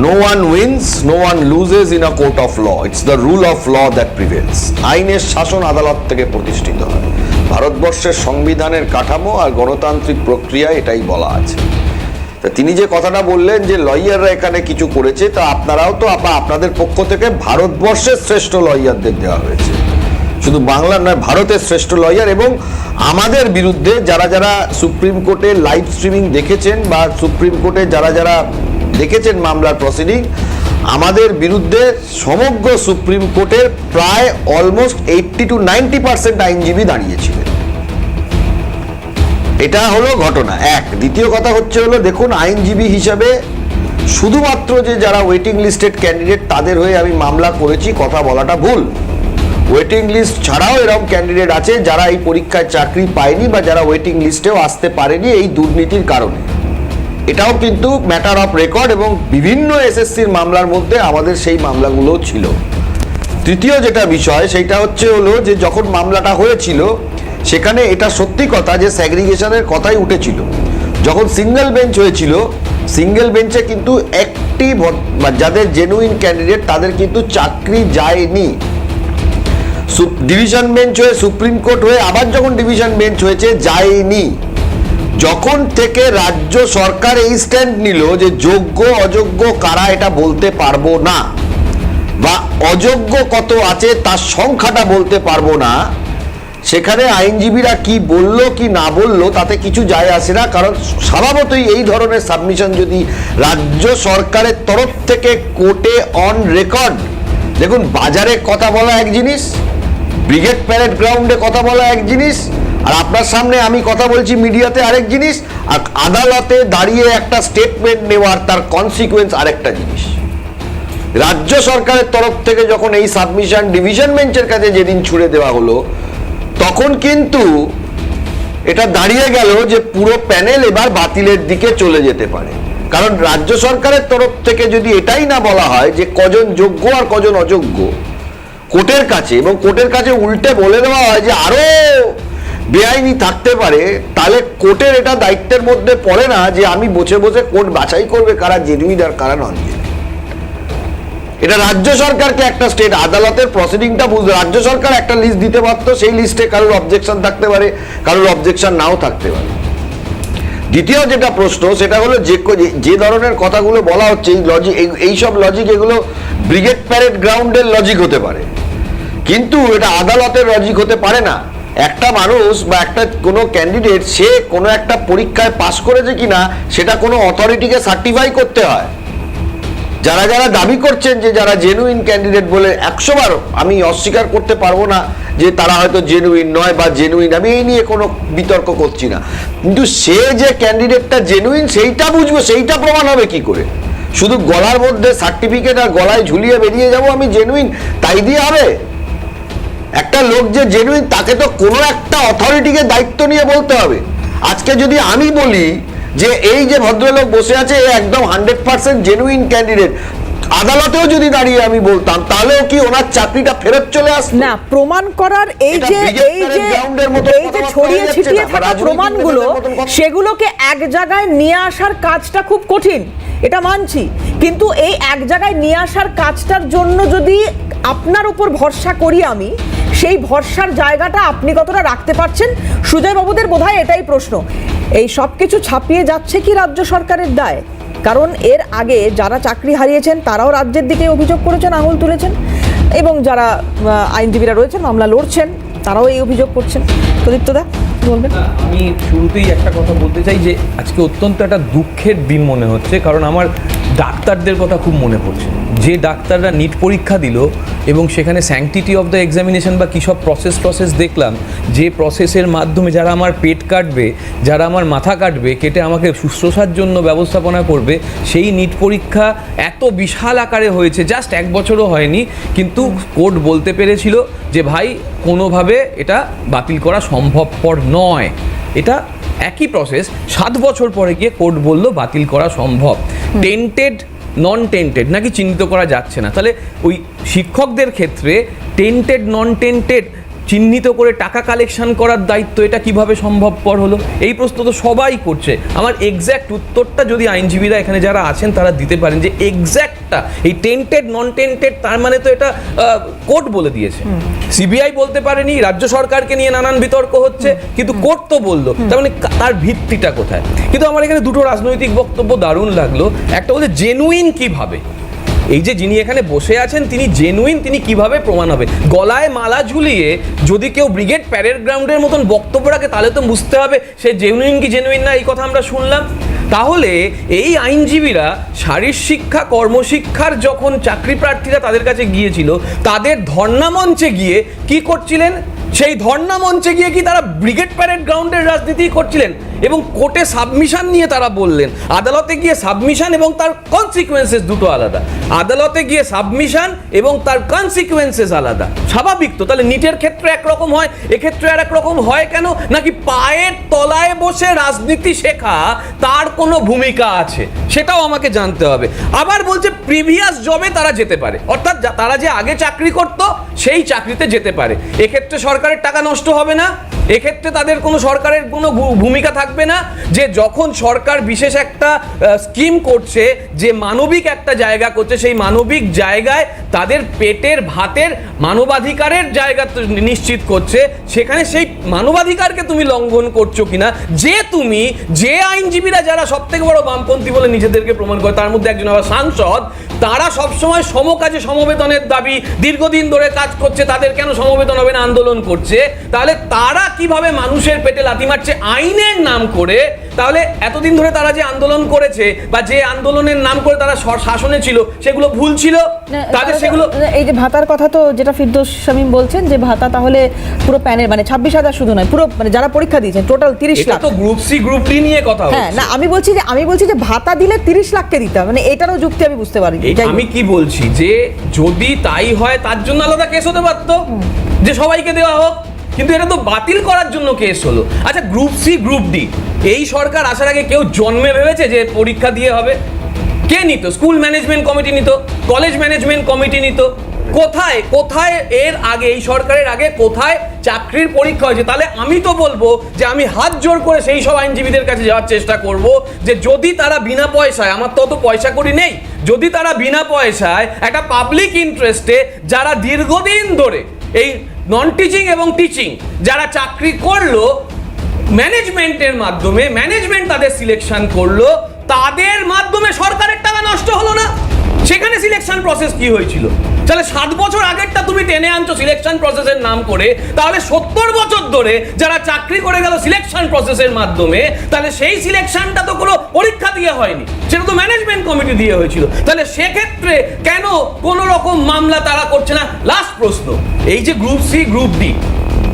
No one wins, no one loses in a court of law. It's the rule of law that prevails. আইনের শাসন আদালত থেকে প্রতিষ্ঠিত হয়। ভারতবর্ষের সংবিধানের কাঠামো আর গণতান্ত্রিক প্রক্রিয়া এটাই বলা আছে। তা তিনি যে কথাটা বললেন যে লয়াররা এখানে কিছু করেছে, তা আপনারাও তো আপনাদের পক্ষ থেকে ভারতবর্ষের শ্রেষ্ঠ লয়ারদের দেওয়া হয়েছে, শুধু বাংলার নয়, ভারতের শ্রেষ্ঠ লয়ার। এবং আমাদের বিরুদ্ধে যারা সুপ্রিম কোর্টে লাইভ স্ট্রিমিং দেখেছেন বা সুপ্রিম কোর্টে যারা দেখেছেন মামলার প্রসিডিং, আমাদের বিরুদ্ধে সমগ্র সুপ্রিম কোর্টের প্রায় অলমোস্ট 80 to 90% আইনজীবী দাঁড়িয়েছিলেন। এটা হলো ঘটনা এক। দ্বিতীয় কথা হচ্ছে দেখুন, আইনজীবী হিসাবে শুধুমাত্র যে যারা ওয়েটিং লিস্টেড ক্যান্ডিডেট তাদের হয়ে আমি মামলা করেছি কথা বলাটা ভুল। ওয়েটিং লিস্ট ছাড়াও এরকম ক্যান্ডিডেট আছে যারা এই পরীক্ষায় চাকরি পায়নি বা যারা ওয়েটিং লিস্টেও আসতে পারেনি এই দুর্নীতির কারণে। এটাও কিন্তু ম্যাটার অফ রেকর্ড এবং বিভিন্ন এসএসসির মামলার মধ্যে আমাদের সেই মামলাগুলোও ছিল। তৃতীয় যেটা বিষয় সেইটা হচ্ছে যে যখন মামলাটা হয়েছিল সেখানে এটা সত্যি কথা যে স্যাগ্রিগেশনের কথাই উঠেছিল। যখন সিঙ্গেল বেঞ্চ হয়েছিল, সিঙ্গেল বেঞ্চে কিন্তু একটি যাদের জেনুইন ক্যান্ডিডেট তাদের কিন্তু চাকরি যায়নি। ডিভিশন বেঞ্চ হয়ে সুপ্রিম কোর্ট হয়ে আবার যখন ডিভিশন বেঞ্চ হয়েছে যায়নি। যখন থেকে রাজ্য সরকার এই স্ট্যান্ড নিল যে যোগ্য অযোগ্য কারা এটা বলতে পারবো না বা অযোগ্য কত আছে তার সংখ্যাটা বলতে পারবো না, সেখানে আইনজীবীরা কি বললো কি না বললো তাতে কিছু যায় আসে না। কারণ স্বভাবতই এই ধরনের সাবমিশন যদি রাজ্য সরকারের তরফ থেকে কোর্টে অন রেকর্ড, দেখুন বাজারে কথা বলা এক জিনিস, ব্রিগেড প্যারেড গ্রাউন্ডে কথা বলা এক জিনিস, আর আপনার সামনে আমি কথা বলছি মিডিয়াতে আরেক জিনিস, আর আদালতে দাঁড়িয়ে একটা স্টেটমেন্ট নেওয়ার তার কনসিকুয়েন্স আরেকটা জিনিস। রাজ্য সরকারের তরফ থেকে যখন এই সাবমিশন ডিভিশন বেঞ্চের কাছে যেদিন ছুড়ে দেওয়া হলো তখন কিন্তু এটা দাঁড়িয়ে গেল যে পুরো প্যানেল এবার বাতিলের দিকে চলে যেতে পারে। কারণ রাজ্য সরকারের তরফ থেকে যদি এটাই না বলা হয় যে কজন যোগ্য আর কজন অযোগ্য কোর্টের কাছে, এবং কোর্টের কাছে উল্টে বলে দেওয়া হয় যে আরো বেআইনি থাকতে পারে, তাহলে কোর্টের এটা দায়িত্বের মধ্যে পড়ে না যে আমি বসে বসে কোর্ট বাছাই করবে কারা জেনুইন আর কারা নন জেনুইন। এটা রাজ্য সরকারকে একটা স্টেট আদালতের প্রসিডিংটা বুঝতে, রাজ্য সরকার একটা লিস্ট দিতে পারতো, সেই লিস্টে কারোর অবজেকশন থাকতে পারে, কারোর অবজেকশন নাও থাকতে পারে। দ্বিতীয় যেটা প্রশ্ন সেটা হলো যে ধরনের কথাগুলো বলা হচ্ছে এই লজিক, এইসব লজিক এগুলো ব্রিগেড প্যারেড গ্রাউন্ডের লজিক হতে পারে, কিন্তু এটা আদালতের লজিক হতে পারে না। একটা মানুষ বা একটা কোনো ক্যান্ডিডেট সে কোনো একটা পরীক্ষায় পাশ করেছে কিনা সেটা কোনো অথরিটিকে সার্টিফাই করতে হয়। যারা যারা দাবি করছেন যে যারা জেনুইন ক্যান্ডিডেট বলে, 100 বার আমি অস্বীকার করতে পারবো না যে তারা হয়তো জেনুইন নয় বা জেনুইন, আমি এই নিয়ে কোনো বিতর্ক করছি না, কিন্তু সে যে ক্যান্ডিডেটটা জেনুইন সেইটা বুঝবো, সেইটা প্রমাণ হবে কি করে? শুধু গলার মধ্যে সার্টিফিকেট আর গলায় ঝুলিয়ে বেরিয়ে যাব আমি জেনুইন, তাই দিয়ে হবে? একটা লোক যে জেনুইন তাকে তো কোনো একটা অথরিটিকে দায়িত্ব নিয়ে বলতে হবে। আজকে যদি আমি বলি যে এই যে ভদ্রলোক বসে আছে একদম 100% জেনুইন ক্যান্ডিডেট, আদালতেও যদি দাঁড়িয়ে আমি বলতাম, তাহলেও কি ওনার চাকরিটা ফেরত চলে আসতো? না, প্রমাণ করার এই যে ছড়িয়ে ছিটিয়ে থাকা প্রমাণগুলো, সেগুলোকে এক জায়গায় নিয়ে আসার কাজটা খুব কঠিন, এটা মানছি, কিন্তু এই এক জায়গায় নিয়ে আসার কাজটার জন্য যদি আপনার উপর ভরসা করি আমি, সেই ভরসার জায়গাটা আপনি কতটা রাখতে পারছেন? সুজয় বাবুদের বোধহয় এটাই প্রশ্ন। এই সব কিছু ছাপিয়ে যাচ্ছে কি রাজ্য সরকারের দায়? কারণ এর আগে যারা চাকরি হারিয়েছেন তারাও রাজ্যের দিকে অভিযোগ করেছেন, আঙুল তুলেছেন, এবং যারা আইনজীবীরা রয়েছেন মামলা লড়ছেন তারাও এই অভিযোগ করছেন। প্রদীপ্তদা বলবেন? আমি শুরুতেই একটা কথা বলতে চাই যে আজকে অত্যন্ত একটা দুঃখের দিন মনে হচ্ছে, কারণ আমার ডাক্তারদের কথা খুব মনে পড়ছে, যে ডাক্তাররা নিট পরীক্ষা দিল এবং সেখানে স্যাংটিটি অফ দ্য এক্সামিনেশন বা কী সব প্রসেস দেখলাম, যে প্রসেসের মাধ্যমে যারা আমার পেট কাটবে, যারা আমার মাথা কাটবে, কেটে আমাকে শুশ্রূষার জন্য ব্যবস্থাপনা করবে, সেই নিট পরীক্ষা এত বিশাল আকারে হয়েছে, জাস্ট 1 বছরও হয়নি, কিন্তু কোর্ট বলতে পেরেছিল যে ভাই কোনোভাবে এটা বাতিল করা সম্ভবপর নয়। এটা একই প্রসেস 7 বছর পরে গিয়ে কোর্ট বলল বাতিল করা সম্ভব। টেন্টেড নন টেন্টেড নাকি চিহ্নিত করা যাচ্ছে না, তাহলে ওই শিক্ষকদের ক্ষেত্রে টেন্টেড নন টেন্টেড চিহ্নিত করে টাকা কালেকশন করার দায়িত্ব এটা কিভাবে সম্ভবপর হলো? এই প্রশ্ন তো সবাই করছে। আমার এক্স্যাক্ট উত্তরটা যদি আইনজীবীরা এখানে যারা আছেন তারা দিতে পারেন যে এক্স্যাক্টটা এই টেন্টেড নন টেন্টেড, তার মানে তো এটা কোর্ট বলে দিয়েছে, সিবিআই বলতে পারেনি, রাজ্য সরকারকে নিয়ে নানান বিতর্ক হচ্ছে, কিন্তু কোর্ট তো বললো, তার মানে তার ভিত্তিটা কোথায়? কিন্তু আমার এখানে দুটো রাজনৈতিক বক্তব্য দারুণ লাগলো। একটা বলতে জেনুইন কিভাবে, এই যে যিনি এখানে বসে আছেন তিনি জেনুইন, তিনি কিভাবে প্রমাণ হবে? গলায় মালা ঝুলিয়ে যদি কেউ ব্রিগেড প্যারেড গ্রাউন্ডের মতন বক্তব্য রাখে তাহলে তো বুঝতে হবে সে জেনুইন কি জেনুইন না, এই কথা আমরা শুনলাম। তাহলে এই আইনজীবীরা শারীরশিক্ষা কর্মশিক্ষার যখন চাকরি প্রার্থীরা তাদের কাছে গিয়েছিল, তাদের ধর্ণা মঞ্চে গিয়ে কি করছিলেন? সেই ধর্ণা মঞ্চে গিয়ে কি তারা ব্রিগেড প্যারেড গ্রাউন্ডের রাজনীতি করছিলেন? এবং কোর্টে সাবমিশন নিয়ে তারা বললেন, আদালতে গিয়ে সাবমিশন এবং তার কনসিকুয়েন্সেস দুটো আলাদা। আদালতে গিয়ে সাবমিশন এবং তার কনসিকুয়েন্সেস আলাদা। স্বাভাবিক তো? তাহলে নিটের ক্ষেত্রে একরকম হয়, এক্ষেত্রে আর একরকম হয় কেন? নাকি পায়ের তলায় বসে রাজনীতি শেখা তার কোনো ভূমিকা আছে? সেটাও আমাকে জানতে হবে। আবার বলছে প্রিভিয়াস জবে তারা যেতে পারে, অর্থাৎ তারা যে আগে চাকরি করত সেই চাকরিতে যেতে পারে। এক্ষেত্রে সরকারের টাকা নষ্ট হবে না, এক্ষেত্রে তাদের কোনো সরকারের কোনো ভূমিকা থাকবে না, যে যখন সরকার বিশেষ একটা স্কিম করছে, যে মানবিক একটা জায়গা করছে, সেই মানবিক জায়গায় তাদের পেটের ভাতের মানবাধিকারের জায়গা নিশ্চিত করছে, সেখানে সেই মানবাধিকারকে তুমি লঙ্ঘন করছো কিনা, যে আইনজীবীরা যারা সব থেকে বড় বামপন্থী বলে নিজেদেরকে প্রমাণ করে, তার মধ্যে একজন আবার সাংসদ, তারা সবসময় সমকাজে সমবেতনের দাবি দীর্ঘদিন ধরে কাজ করছে, তাদের কেন সমবেতন হবে না, আন্দোলন করছে, তাহলে তারা কিভাবে মানুষের পেটে লাথি মারছে আইনের নাম করে? তাহলে এতদিন ধরে তারা যে আন্দোলন করেছে বা যে আন্দোলনের নাম করে তারা শাসনে ছিল, সেগুলো ভুল ছিল? তাদের সেগুলো, এই যে ভাতার কথা তো যেটা ফিরদৌস শামীম বলছেন যে ভাতা তাহলে পুরো প্যানেল মানে 26,000 শুধু নয়, পুরো মানে যারা পরীক্ষা দিয়েছেন টোটাল 30 লাখ। এটা তো গ্রুপ সি গ্রুপ ডি নিয়ে কথা হচ্ছে। হ্যাঁ, না আমি বলছি যে ভাতা দিলে 30 লাখকে দিতে হবে, মানে এটারও যুক্তি আমি বুঝতে পারি। আমি কি বলছি যে যদি তাই হয় তার জন্য আলাদা কেস হতে পারতো, যে সবাইকে দেওয়া হোক, কিন্তু এটা তো বাতিল করার জন্য কেস হলো। আচ্ছা, গ্রুপ সি গ্রুপ ডি এই সরকার আসার আগে কেউ জন্মে ভেবেছে যে পরীক্ষা দিয়ে হবে? কে নিত? স্কুল ম্যানেজমেন্ট কমিটি নিত, কলেজ ম্যানেজমেন্ট কমিটি নিত। কোথায় এর আগে, এই সরকারের আগে কোথায় চাকরির পরীক্ষা হয়েছে, তাহলে আমি তো বলবো যে আমি হাত জোড় করে সেই সব আইনজীবীদের কাছে যাওয়ার চেষ্টা করব যে যদি তারা বিনা পয়সায়, আমার তো অত পয়সা করি নেই, যদি তারা বিনা পয়সায় একটা পাবলিক ইন্টারেস্টে যারা দীর্ঘদিন ধরে এই নন টিচিং এবং টিচিং যারা চাকরি করলো ম্যানেজমেন্টের মাধ্যমে, ম্যানেজমেন্ট তাদের সিলেকশন করলো, তাদের মাধ্যমে সরকারের টাকা নষ্ট হলো না? সেখানে সিলেকশন প্রসেস কি হয়েছিল? তাহলে 7 বছর আগেরটা তুমি টেনে আনছো সিলেকশন প্রসেসের নাম করে, তাহলে 70 বছর ধরে যারা চাকরি করে গেল সিলেকশন প্রসেসের মাধ্যমে, তাহলে সেই সিলেকশনটা তো কোনো পরীক্ষা দিয়ে হয়নি, সেটা তো ম্যানেজমেন্ট কমিটি দিয়ে হয়েছিল। তাহলে সেক্ষেত্রে কেন কোনো রকম মামলা তারা করছে না? লাস্ট প্রশ্ন, এই যে গ্রুপ সি গ্রুপ ডি,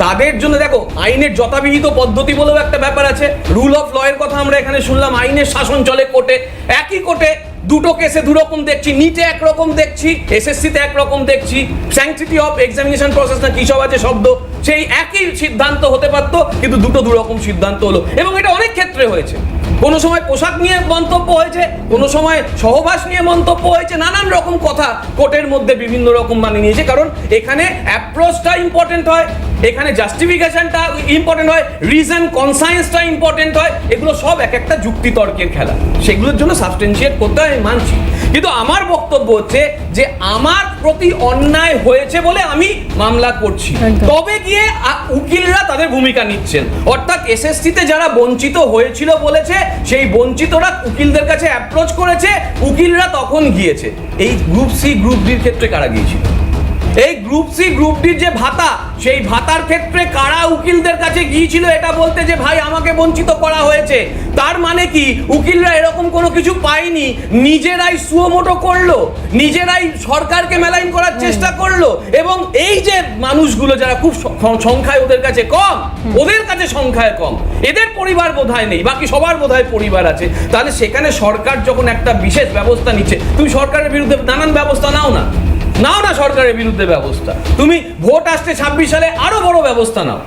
তাদের জন্য দেখো আইনের যথাবিহিত পদ্ধতি বলেও একটা ব্যাপার আছে, রুল অফ ল এর কথা আমরা এখানে শুনলাম, আইনের শাসন চলে কোর্টে, একই কোর্টে দুটো কেসে দুরকম দেখছি, নিটে একরকম দেখছি, এসএসসিতে একরকম দেখছি, স্যাংটিটি অফ এক্সামিনেশন প্রসেস না কি সব আছে শব্দ, সেই একই সিদ্ধান্ত হতে পারতো, কিন্তু দুটো দুরকম সিদ্ধান্ত হলো। এবং এটা অনেক ক্ষেত্রে হয়েছে, কোনো সময় পোশাক নিয়ে মন্তব্য হয়েছে, কোনো সময় সহবাস নিয়ে মন্তব্য হয়েছে, নানান রকম কথা কোর্টের মধ্যে বিভিন্ন রকম মানে নিয়েছে, কারণ এখানে অ্যাপ্রোচটা ইম্পর্টেন্ট হয়, এখানে জাস্টিফিকেশনটা ইম্পর্টেন্ট হয়, রিজন কনসায়েন্সটা ইম্পর্টেন্ট হয়, এগুলো সব এক একটা যুক্তিতর্কের খেলা, সেগুলোর জন্য সাবস্টেন্সিয়েট করতে হয়, আমি মানছি। কিন্তু আমার বক্তব্য হচ্ছে যে আমার প্রতি অন্যায় হয়েছে বলে আমি মামলা করছি, তবে গিয়ে উকিলরা তাদের ভূমিকা নিচ্ছেন, অর্থাৎ এসএসসিতে যারা বঞ্চিত হয়েছিল বলেছে, সেই বঞ্চিতরা উকিলদের কাছে অ্যাপ্রোচ করেছে, উকিলরা তখন গিয়েছে। এই গ্রুপ সি গ্রুপ ডির ক্ষেত্রে কারা গিয়েছিল? এই গ্রুপ সি গ্রুপ ডির যে ভাতা, সেই ভাতার ক্ষেত্রে কারা উকিলদের কাছে গিয়েছিল এটা বলতে যে ভাই আমাকে বঞ্চিত করা হয়েছে? তার মানে কি উকিলরা এরকম কোনো কিছু পায়নি, নিজেরাই সুমোটো করলো, নিজেরাই সরকারকে মেলাইন করার চেষ্টা করলো, এবং এই যে মানুষগুলো যারা খুব সংখ্যায় ওদের কাছে কম, ওদের কাছে সংখ্যায় কম, এদের পরিবার বোধহয় নেই, বাকি সবার বোধহয় পরিবার আছে, তাহলে সেখানে সরকার যখন একটা বিশেষ ব্যবস্থা নিচ্ছে, তুমি সরকারের বিরুদ্ধে নানান ব্যবস্থা নাও না সরকারের বিরুদ্ধে ব্যবস্থা, তুমি ভোট আসছে 26 সালে আরো বড় ব্যবস্থা নাও,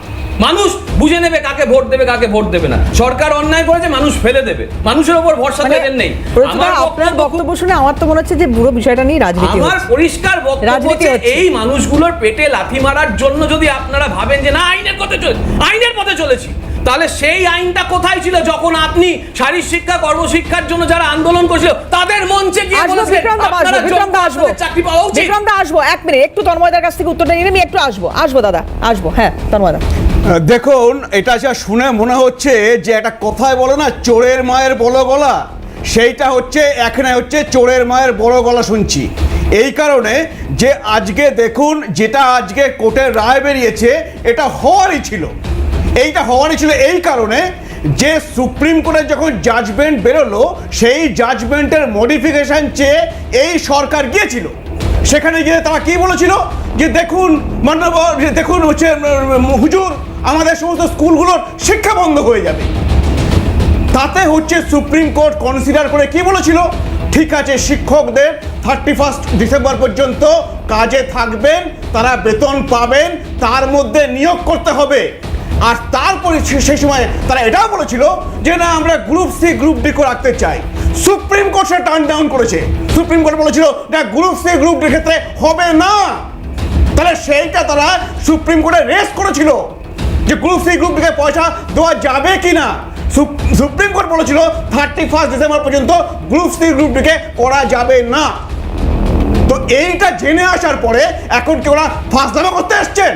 মানুষ বুঝে নেবে কাকে ভোট দেবে কাকে ভোট দেবে না। সরকার অন্যায় করেছে, মানুষ ফেলে দেবে, মানুষের উপর ভরসা দেবেন নেই। আপনার বক্তব্য শুনে আমার তো মনে হচ্ছে যে পুরো বিষয়টা নিয়ে রাজনীতি, আমার পরিষ্কার বক্তব্য হচ্ছে এই মানুষগুলোর পেটে লাথি মারার জন্য যদি আপনারা ভাবেন যে না আইনের পথে চলেছি, তাহলে সেই আইনটা কোথায় ছিল যখন আপনি শারীরিক শিক্ষা কর্মশিক্ষার জন্য যারা আন্দোলন করেছিল তাদের মঞ্চে গিয়ে বলেছিলেন চাকরি পাওয়া উচিত? বিক্রমদা আসবো, এক মিনিট, একটু তন্ময়দার কাছ থেকে উত্তরটা নিয়ে আমি একটু আসবো দাদা, আসবো। হ্যাঁ তন্ময়দা, দেখুন, এটা যা শুনে মনে হচ্ছে যে একটা কথায় বলে না চোরের মায়ের বড় গলা, সেইটা হচ্ছে এখানে হচ্ছে চোরের মায়ের বড় গলা শুনছি। এই কারণে যে আজকে দেখুন যেটা আজকে কোর্টের রায় বেরিয়েছে, এটা হওয়ারই ছিল, এই কারণে যে সুপ্রিম কোর্টের যখন জাজমেন্ট বেরোলো, সেই জাজমেন্টের মডিফিকেশন চেয়ে এই সরকার গিয়েছিল, সেখানে গিয়ে তারা কি বলেছিল যে দেখুন মাননীয়, দেখুন হচ্ছে হুজুর আমাদের সমস্ত স্কুলগুলোর শিক্ষা বন্ধ হয়ে যাবে। তাতে হচ্ছে সুপ্রিম কোর্ট কনসিডার করে কি বলেছিল, ঠিক আছে শিক্ষকদের 31 ডিসেম্বর পর্যন্ত কাজে থাকবেন, তারা বেতন পাবেন, তার মধ্যে নিয়োগ করতে হবে। আর তারপরে সেই সময় তারা এটাও বলেছিল যে না আমরা গ্রুপ সি গ্রুপ ডি করে রাখতে চাই। সুপ্রিম কোর্ট সেটা টার্ন ডাউন করেছে, সুপ্রিম কোর্ট বলেছিল না গ্রুপ সি গ্রুপ ডির ক্ষেত্রে হবে না। তাহলে সেইটা তারা সুপ্রিম কোর্টে রেস করেছিল যে গ্রুপ সি গ্রুপ ডিকে পয়সা দেওয়া যাবে কিনা। সুপ্রিম কোর্ট বলেছিল 31 ডিসেম্বর পর্যন্ত গ্রুপ সি গ্রুপ ডিকে করা যাবে না। তো এইটা জেনে আসার পরে এখন কি ওরা ফাঁসদামা করতে আসছেন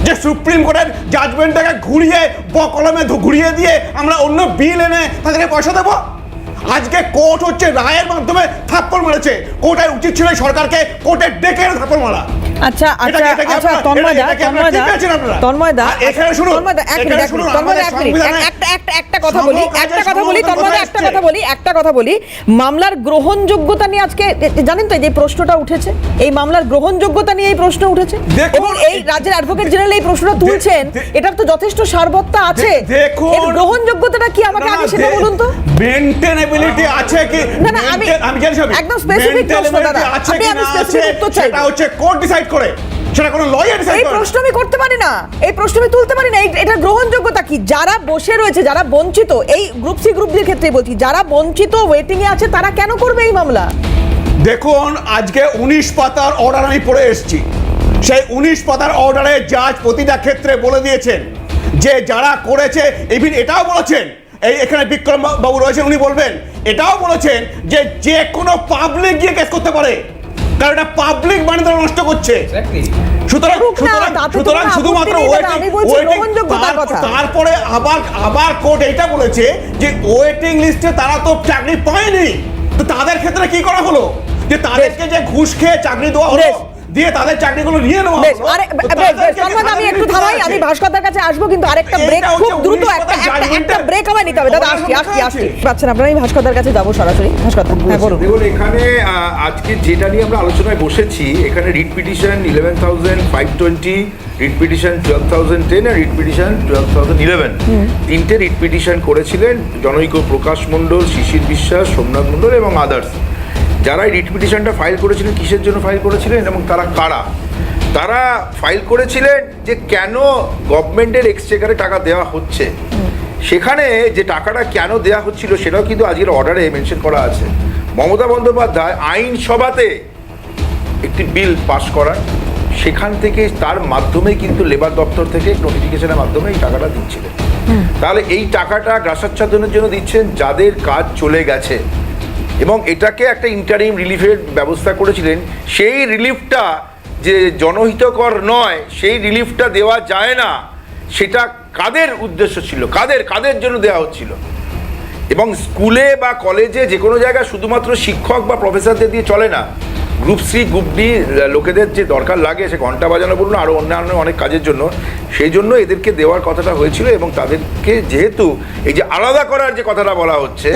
যে সুপ্রিম কোর্টের জাজমেন্টটাকে ঘুরিয়ে কলমে ঘুরিয়ে দিয়ে আমরা অন্য বিল এনে তাদেরকে পয়সা দেবো? আজকে কোর্ট হচ্ছে রায়ের মাধ্যমে থাপ্পড় মেরেছে, কোর্টের উচিত ছিল সরকারকে কোর্টে ডেকে থাপ্পড় মারা। আচ্ছা তন্ময়দা এখানে শুনুন, একটা কথা বলি, মামলার গ্রহণযোগ্যতা নিয়ে আজকে জানেন তো যে প্রশ্নটা উঠেছে, এই মামলার গ্রহণযোগ্যতা নিয়ে এই প্রশ্ন উঠেছে, এবং এই রাজ্যের অ্যাডভোকেট জেনারেল এই প্রশ্নটা তুলছেন, এটার তো যথেষ্ট সারবত্তা আছে। দেখুন গ্রহণযোগ্যতাটা কি আমাকে আগে সেটা বলুন তো। মেইনটেনেবিলিটি আছে কি? না আমি জানি সব একদম স্পেসিফিক প্রশ্ন দাদা, আমি স্পেসিফিক উত্তর চাই। সেটা হচ্ছে কোর্ট ডিসাইড করে, সেটা কোনো লয়ার ডিসাইড করে। এই প্রশ্ন আমি করতে পারি না, এই প্রশ্ন আমি তুলতে পারি না। এটা গ্রহণযোগ্যতা কি? যারা বসে রয়েছে, যারা বঞ্চিত, এই গ্রুপ সি গ্রুপ ডির ক্ষেত্রে বলছি, যারা বঞ্চিত ওয়েটিং এ আছে, তারা কেন করবে এই মামলা? দেখুন আজকে 19 পাতার অর্ডার আমি পড়ে এসেছি, সেই 19 পাতার অর্ডারে জাজ প্রতিটা ক্ষেত্রে বলে দিয়েছেন যে যারা করেছে, ইভিন এটাও বলেছেন, এখানে বিক্রম বাবু রয়েছেন, উনি বলবেন, এটাও বলেছেন যে যে কোনো পাবলিক গিয়ে কেস করতে পারে, কারণ এটা পাবলিক মানি তারা নষ্ট করছে। সুতরাং শুধুমাত্র তারপরে আবার কোর্ট এইটা বলেছে যে ওয়েটিং লিস্টে তারা তো চাকরি পায়নি, তো তাদের ক্ষেত্রে কি করা হলো, যে তাদেরকে যে ঘুষ খেয়ে চাকরি দেওয়া হলো, দিয়ে তাদের চাকরিগুলো নিয়ে নেওয়া হলো। আমি একটু থামাই, আমি ভাস্করদার কাছে আসবো, কিন্তু আরেকটা ব্রেক, খুব দ্রুত একটা ব্রেক আমার নিতে হবে। দাদা আসছি পাচ্ছেন আপনারা, আমি ভাস্করদার কাছে যাবো সরাসরি। ভাস্করদা, হ্যাঁ বলুন। দেখুন, এখানে আজকে যেটা নিয়ে আমরা আলোচনায় বসেছি, এখানে রিট পিটিশন 11,520, রিট পিটিশন 12,010 আর রিট পিটিশন 12,011, তিনটে রিট পিটিশন করেছিলেন জনৈক প্রকাশ মণ্ডল, শিশির বিশ্বাস, সোমনাথ মণ্ডল এবং আদার্স। যারা এই রিট পিটিশনটা ফাইল করেছিলেন, কিসের জন্য ফাইল করেছিলেন এবং তারা কারা? তারা ফাইল করেছিলেন যে কেন গভর্নমেন্টের এক্সচেকারে টাকা দেওয়া হচ্ছে, সেখানে যে টাকাটা কেন দেওয়া হচ্ছিল সেটাও কিন্তু আজকের অর্ডারে মেনশন করা আছে। মমতা বন্দ্যোপাধ্যায় আইনসভাতে একটি বিল পাস করান, সেখান থেকে তার মাধ্যমে কিন্তু লেবার দপ্তর থেকে নোটিফিকেশনের মাধ্যমে এই টাকাটা দিচ্ছিলেন। তাহলে এই টাকাটা গ্রাসাচ্ছাদনের জন্য দিচ্ছেন যাদের কাজ চলে গেছে, এবং এটাকে একটা ইন্টারিম রিলিফের ব্যবস্থা করেছিলেন। সেই রিলিফটা যে জনহিতকর নয়, সেই রিলিফটা দেওয়া যায় না, সেটা কাদের উদ্দেশ্য ছিল, কাদের জন্য দেওয়া হচ্ছিল? এবং স্কুলে বা কলেজে যে কোনো জায়গায় শুধুমাত্র শিক্ষক বা প্রফেসরদের দিয়ে চলে না, গ্রুপ সি গ্রুপ ডি লোকেদের যে দরকার লাগে, সে ঘন্টা বাজানো বলুন আরও অন্যান্য অনেক কাজের জন্য, সেই জন্য এদেরকে দেওয়ার কথাটা হয়েছিল। এবং তাদেরকে যেহেতু এই যে আলাদা করার যে কথাটা বলা হচ্ছে,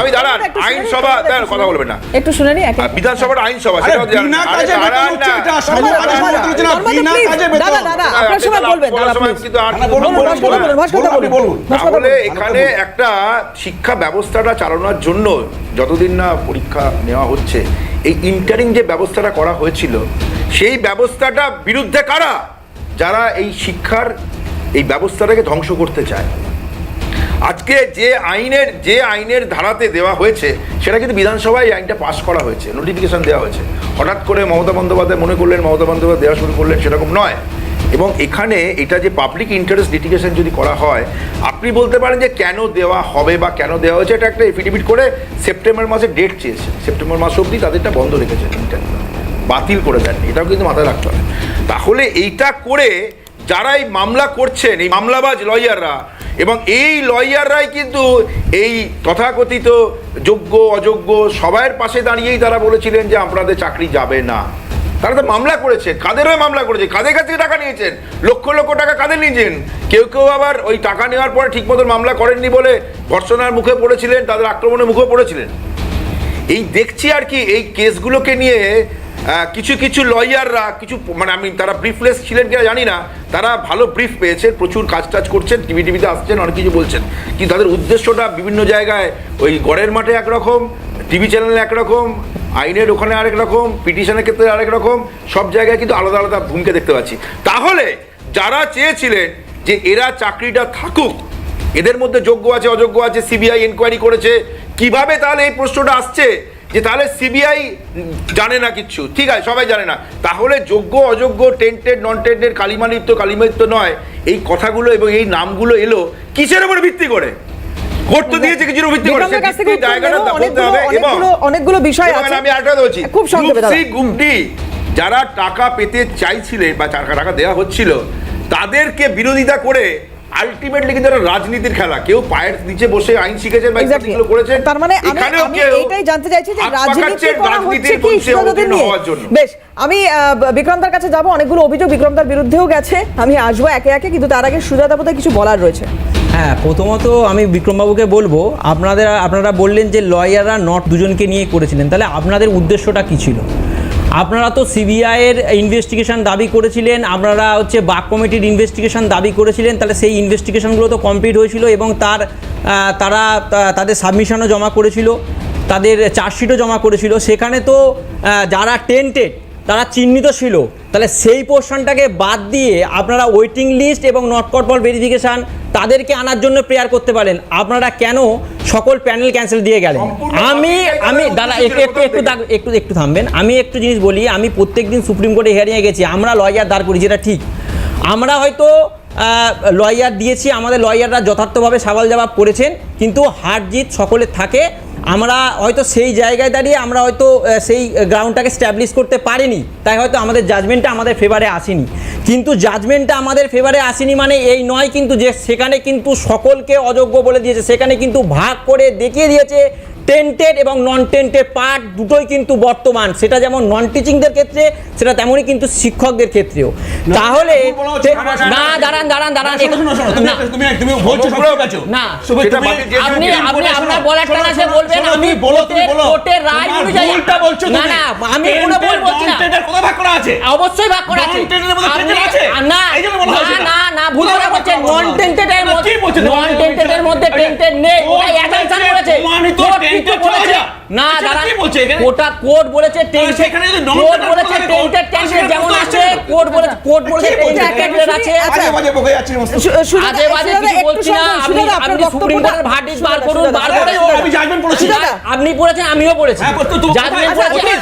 আমি দাঁড়ান, আইনসভা কথা বলবেন না, একটু শুনে নি, বিধানসভার আইনসভা, তাহলে এখানে একটা শিক্ষা ব্যবস্থাটা চালানোর জন্য যতদিন না পরীক্ষা নেওয়া হচ্ছে, এই ইন্টারিং যে ব্যবস্থাটা করা হয়েছিল, সেই ব্যবস্থাটা বিরুদ্ধে কারা? যারা এই শিক্ষার এই ব্যবস্থাটাকে ধ্বংস করতে চায়। আজকে যে আইনের ধারাতে দেওয়া হয়েছে, সেটা কিন্তু বিধানসভায় এই আইনটা পাস করা হয়েছে, নোটিফিকেশন দেওয়া হয়েছে। হঠাৎ করে মমতা বন্দ্যোপাধ্যায় মনে করলেন, মমতা বন্দ্যোপাধ্যায় দেওয়া শুরু করলেন, সেরকম নয়। এবং এখানে এটা যে পাবলিক ইন্টারেস্ট লিটিগেশন যদি করা হয়, আপনি বলতে পারেন যে কেন দেওয়া হবে বা কেন দেওয়া হয়েছে, এটা একটা এফিডেভিট করে সেপ্টেম্বর মাসে ডেট চেয়েছে, সেপ্টেম্বর মাস অবধি তাদেরটা বন্ধ রেখেছেন, বাতিল করে দেননি, এটাও কিন্তু মাথায় রাখতে হবে। তাহলে এইটা করে যারা এই মামলা করছেন, এই মামলাবাজ লয়াররা, এবং এই লয়াররাই কিন্তু এই তথাকথিত যোগ্য অযোগ্য সবার পাশে দাঁড়িয়েই তারা বলেছিলেন যে আপনাদের চাকরি যাবে না। তারা তো মামলা করেছে, কাদের হয়ে মামলা করেছে, কাদের কাছ থেকে টাকা নিয়েছেন, লক্ষ লক্ষ টাকা কাদের নিয়েছেন। কেউ আবার ওই টাকা নেওয়ার পরে ঠিক মতো মামলা করেননি বলে ধর্ষণার মুখে পড়েছিলেন, তাদের আক্রমণের মুখে পড়েছিলেন। এই দেখছি আর কি, এই কেসগুলোকে নিয়ে কিছু লয়াররা তারা ব্রিফলেস ছিলেন কিনা জানি না, তারা ভালো ব্রিফ পেয়েছেন, প্রচুর কাজ করছেন, টিভিতে আসছেন, অনেক কিছু বলছেন, কিন্তু তাদের উদ্দেশ্যটা বিভিন্ন জায়গায় ওই গড়ের মাঠে একরকম, টিভি চ্যানেলে একরকম, আইনের ওখানে আরেক রকম, পিটিশনের ক্ষেত্রে আরেক রকম, সব জায়গায় কিন্তু আলাদা আলাদা ভূমিকা দেখতে পাচ্ছি। তাহলে যারা চেয়েছিলেন যে এরা চাকরিটা থাকুক, এদের মধ্যে যোগ্য আছে অযোগ্য আছে, সিবিআই এনকোয়ারি করেছে, কিভাবে তাহলে এই প্রশ্নটা আসছে যে তাহলে সিবিআই জানে না কিচ্ছু, ঠিক আছে, সবাই জানে না, তাহলে যোগ্য অযোগ্য, টেন্টেড নন টেন্টেড, কালিমালিপ্ত নয়, এই কথাগুলো এবং এই নামগুলো এলো কিসের উপরে ভিত্তি করে? করতে দিয়েছে কিছুর ভিত্তি করে, জায়গাটা বলতে হবে। এবং অনেকগুলো বিষয় আছে, আমি আরেকটা বলছি, খুব সংক্ষেপে দাদা, গ্রুপ ডি যারা টাকা পেতে চাইছিলেন বা টাকা দেওয়া হচ্ছিল, তাদেরকে বিরোধিতা করে আলটিমেটলি কিন্তু একটা রাজনীতির খেলা, কেউ পায়ের নিচে বসে আইন শিখেছেন বা এগুলো করেছেন। তার মানে আমি এটাই জানতে চাইছি যে রাজনীতি করা হচ্ছে কি সুযোগদের নিয়ে। বেশ, আমি বিক্রমদার কাছে যাব, অনেকগুলো অভিযোগ বিক্রমদার বিরুদ্ধেও গেছে, আমি আসবো একে একে, কিন্তু তার আগে সুজাতা বোধহয় কিছু বলার রয়েছে। হ্যাঁ, প্রথমত আমি বিক্রমবাবুকে বলবো, আপনারা বললেন যে লয়াররা নট দুজনকে নিয়ে করেছিলেন, তাহলে আপনাদের উদ্দেশ্যটা কী ছিল? আপনারা তো সিবিআইয়ের ইনভেস্টিগেশন দাবি করেছিলেন, আপনারা বাক কমিটির ইনভেস্টিগেশন দাবি করেছিলেন, তাহলে সেই ইনভেস্টিগেশনগুলো তো কমপ্লিট হয়েছিল এবং তারা তাদের সাবমিশনও জমা করেছিল, তাদের চার্জশিটও জমা করেছিল, সেখানে তো যারা টেন্টেড তারা চিহ্নিত ছিল, তাহলে সেই পোর্শনটাকে বাদ দিয়ে আপনারা ওয়েটিং লিস্ট এবং নট কট ফর ভেরিফিকেশান তাদেরকে আনার জন্য প্রেয়ার করতে পারেন। আপনারা কেন সকল প্যানেল ক্যান্সেল দিয়ে গেলেন? আমি দাদা একটু থামবেন। আমি একটু জিনিস বলি, আমি প্রত্যেকদিন সুপ্রিম কোর্টে হিয়ারিংয়ে গেছি, আমরা লয়ার দাঁড় করি, যেটা ঠিক। আমরা হয়তো লয়ার দিয়েছি, আমাদের লয়াররা যথার্থভাবে সওয়াল জবাব করেছেন, কিন্তু হার জিত সকলের থাকে। আমরা হয়তো সেই জায়গায় দাঁড়িয়ে আমরা হয়তো সেই গ্রাউন্ডটাকে স্ট্যাবলিশ করতে পারিনি, তাই হয়তো আমাদের জাজমেন্টটা আমাদের ফেভারে আসেনি। কিন্তু জাজমেন্টটা আমাদের ফেভারে আসেনি মানে এই নয় কিন্তু যে সেখানে কিন্তু সকলকে অযোগ্য বলে দিয়েছে, সেখানে কিন্তু ভাগ করে দেখিয়ে দিয়েছে টেন্টেড এবং নন টেন্টেড পার্ট দুটোই কিন্তু বর্তমান, সেটা যেমন নন টিচিংদের ক্ষেত্রে সেটা তেমনই কিন্তু শিক্ষকদের ক্ষেত্রেও। তাহলে না দাঁড়ান তুমি বলছো সব ঠিক আছে না, আপনি আপনার বলারটা না সে বলবেন, আমি কোর্টের রায় অনুযায়ী উল্টা বলছো তুমি। না আমি কোনো ভুল বলছি না। টেন্টেড কত ভাগ করা আছে? অবশ্যই ভাগ করা আছে। নন-টেন্টেডের মধ্যে টেন্টেড আছে? না এইজন্য বলা হচ্ছে না ভুল করে বলছেন। নন টেন্টেডের মধ্যে টেন্টেড নেই, ওটা অ্যাজাম্পশন বলেছে। কোর্ট কিছু বলেছে না, দাঁড়ান, ওটা কোর্ট বলেছে টেন্টেড, কোর্ট বলেছে টেন্টেড ক্যান্ডিডেট যেমন আছে, কোর্ট বলেছে টেন্টেড ক্যান্ডিডেট আছে। আজে বাজে বকে যাচ্ছিস মস্ত। আজে বাজে কিছু বলছি না। আপনি সুপ্রিম কোর্টের ভার্ডিক্ট বার করুন, বার করে আমি জাজমেন্ট পড়েছি। আপনি পড়েছেন, আমিও পড়েছি। হ্যাঁ, তো জাজমেন্ট আচ্ছা, পড়েছি।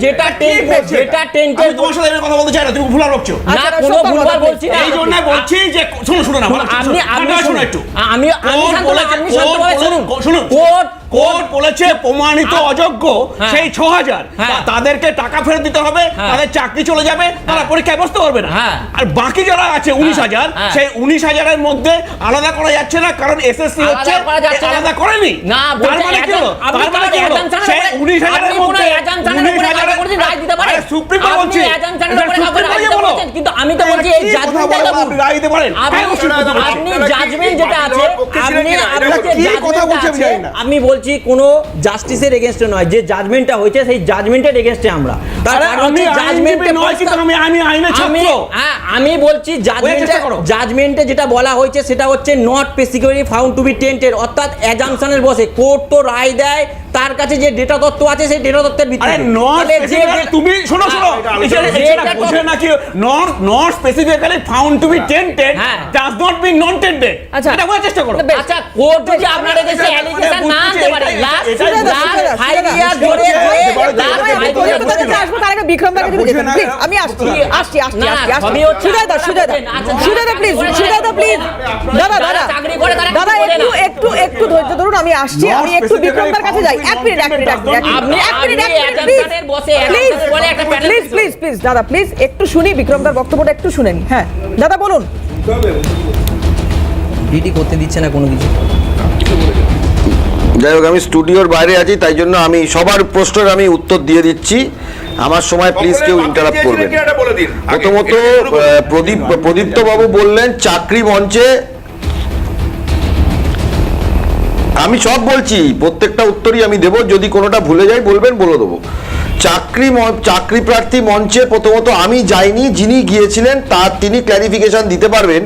যেটা টেন্টেড তোমার সাথে এর কথা বলতে চাই না, তুমি ভুল বকছো। না, কোনো ভুলভাল বলছি না। এই জন্য বলছি যে শোনো না, আপনি শোনো একটু। আমি শান্তভাবে শুনুন। কোর্ট বলেছে প্রমাণিত অযোগ্য সেই 6000 তাদেরকে টাকা ফেরত দিতে হবে, তাদের চাকরি চলে যাবে, তারা পরীক্ষায় বসতে পারবে না। আর বাকি যারা আছে 19000, সেই 19000 এর মধ্যে আলাদা করা যাচ্ছে না, কারণ এসএসসি হচ্ছে আলাদা করেনি। না, তার মানে কি হলো? সেই 19000 এর মধ্যে 19000 এর রায় দিতে পারে সুপ্রিম কোর্ট বলছে। কিন্তু আমি তো বলছি এই জাজমেন্টটা রায় দিতে পারেন। আপনি জাজমেন্ট যেটা আছে, আমি বলছি কোনো জাস্টিসের এগেইনস্টে নয়, যে জাজমেন্টটা হয়েছে সেই জাজমেন্টের এগেইনস্টে আমরা। আমি বলছি জাজমেন্টে যেটা বলা হয়েছে সেটা হচ্ছে not specifically found to be tainted, অর্থাৎ অ্যাজাম্পশনের বসে কোর্ট তো রায় দেয়, তার কাছে যে ডেটা তথ্য আছে সেই ডেটা তথ্যের ভিত্তিতে। তুমি শোনো বুঝে নাকি not specifically found to be tainted does not mean non tainted. এটা বোঝার চেষ্টা করো। আচ্ছা, কোর্ট যদি আপনার কাছে অ্যালিগেশন না আনতে পারে, লাস্ট 5 ইয়ার ধরে বিক্রম দাকে দিবেন। প্লিজ আমি আসছি সুজয়দা প্লিজ দাদা একটু ধৈর্য ধরুন, আমি আসছি। আমি একটু বিক্রমদার কাছে যাই। এক মিনিট প্লিজ দাদা, প্লিজ একটু শুনি বিক্রমদার বক্তব্যটা, একটু শুনেন। হ্যাঁ দাদা বলুন। ডিডি করতে দিচ্ছে না কোনো কিছু। যাই হোক, আমি স্টুডিওর বাইরে আছি, তাই জন্য আমি সবার প্রশ্নের আমি উত্তর দিয়ে দিচ্ছি। আমার সময় প্লিজ কেউ ইন্টারাপ্ট করবেন। প্রথমত প্রদীপ্ত বাবু বললেন চাকরি মঞ্চে, আমি সব বলছি, প্রত্যেকটা উত্তরই আমি দেবো, যদি কোনোটা ভুলে যাই বলবেন, বলে দেবো। চাকরি প্রার্থী মঞ্চে প্রথমত আমি যাইনি, যিনি গিয়েছিলেন তিনি ক্ল্যারিফিকেশন দিতে পারবেন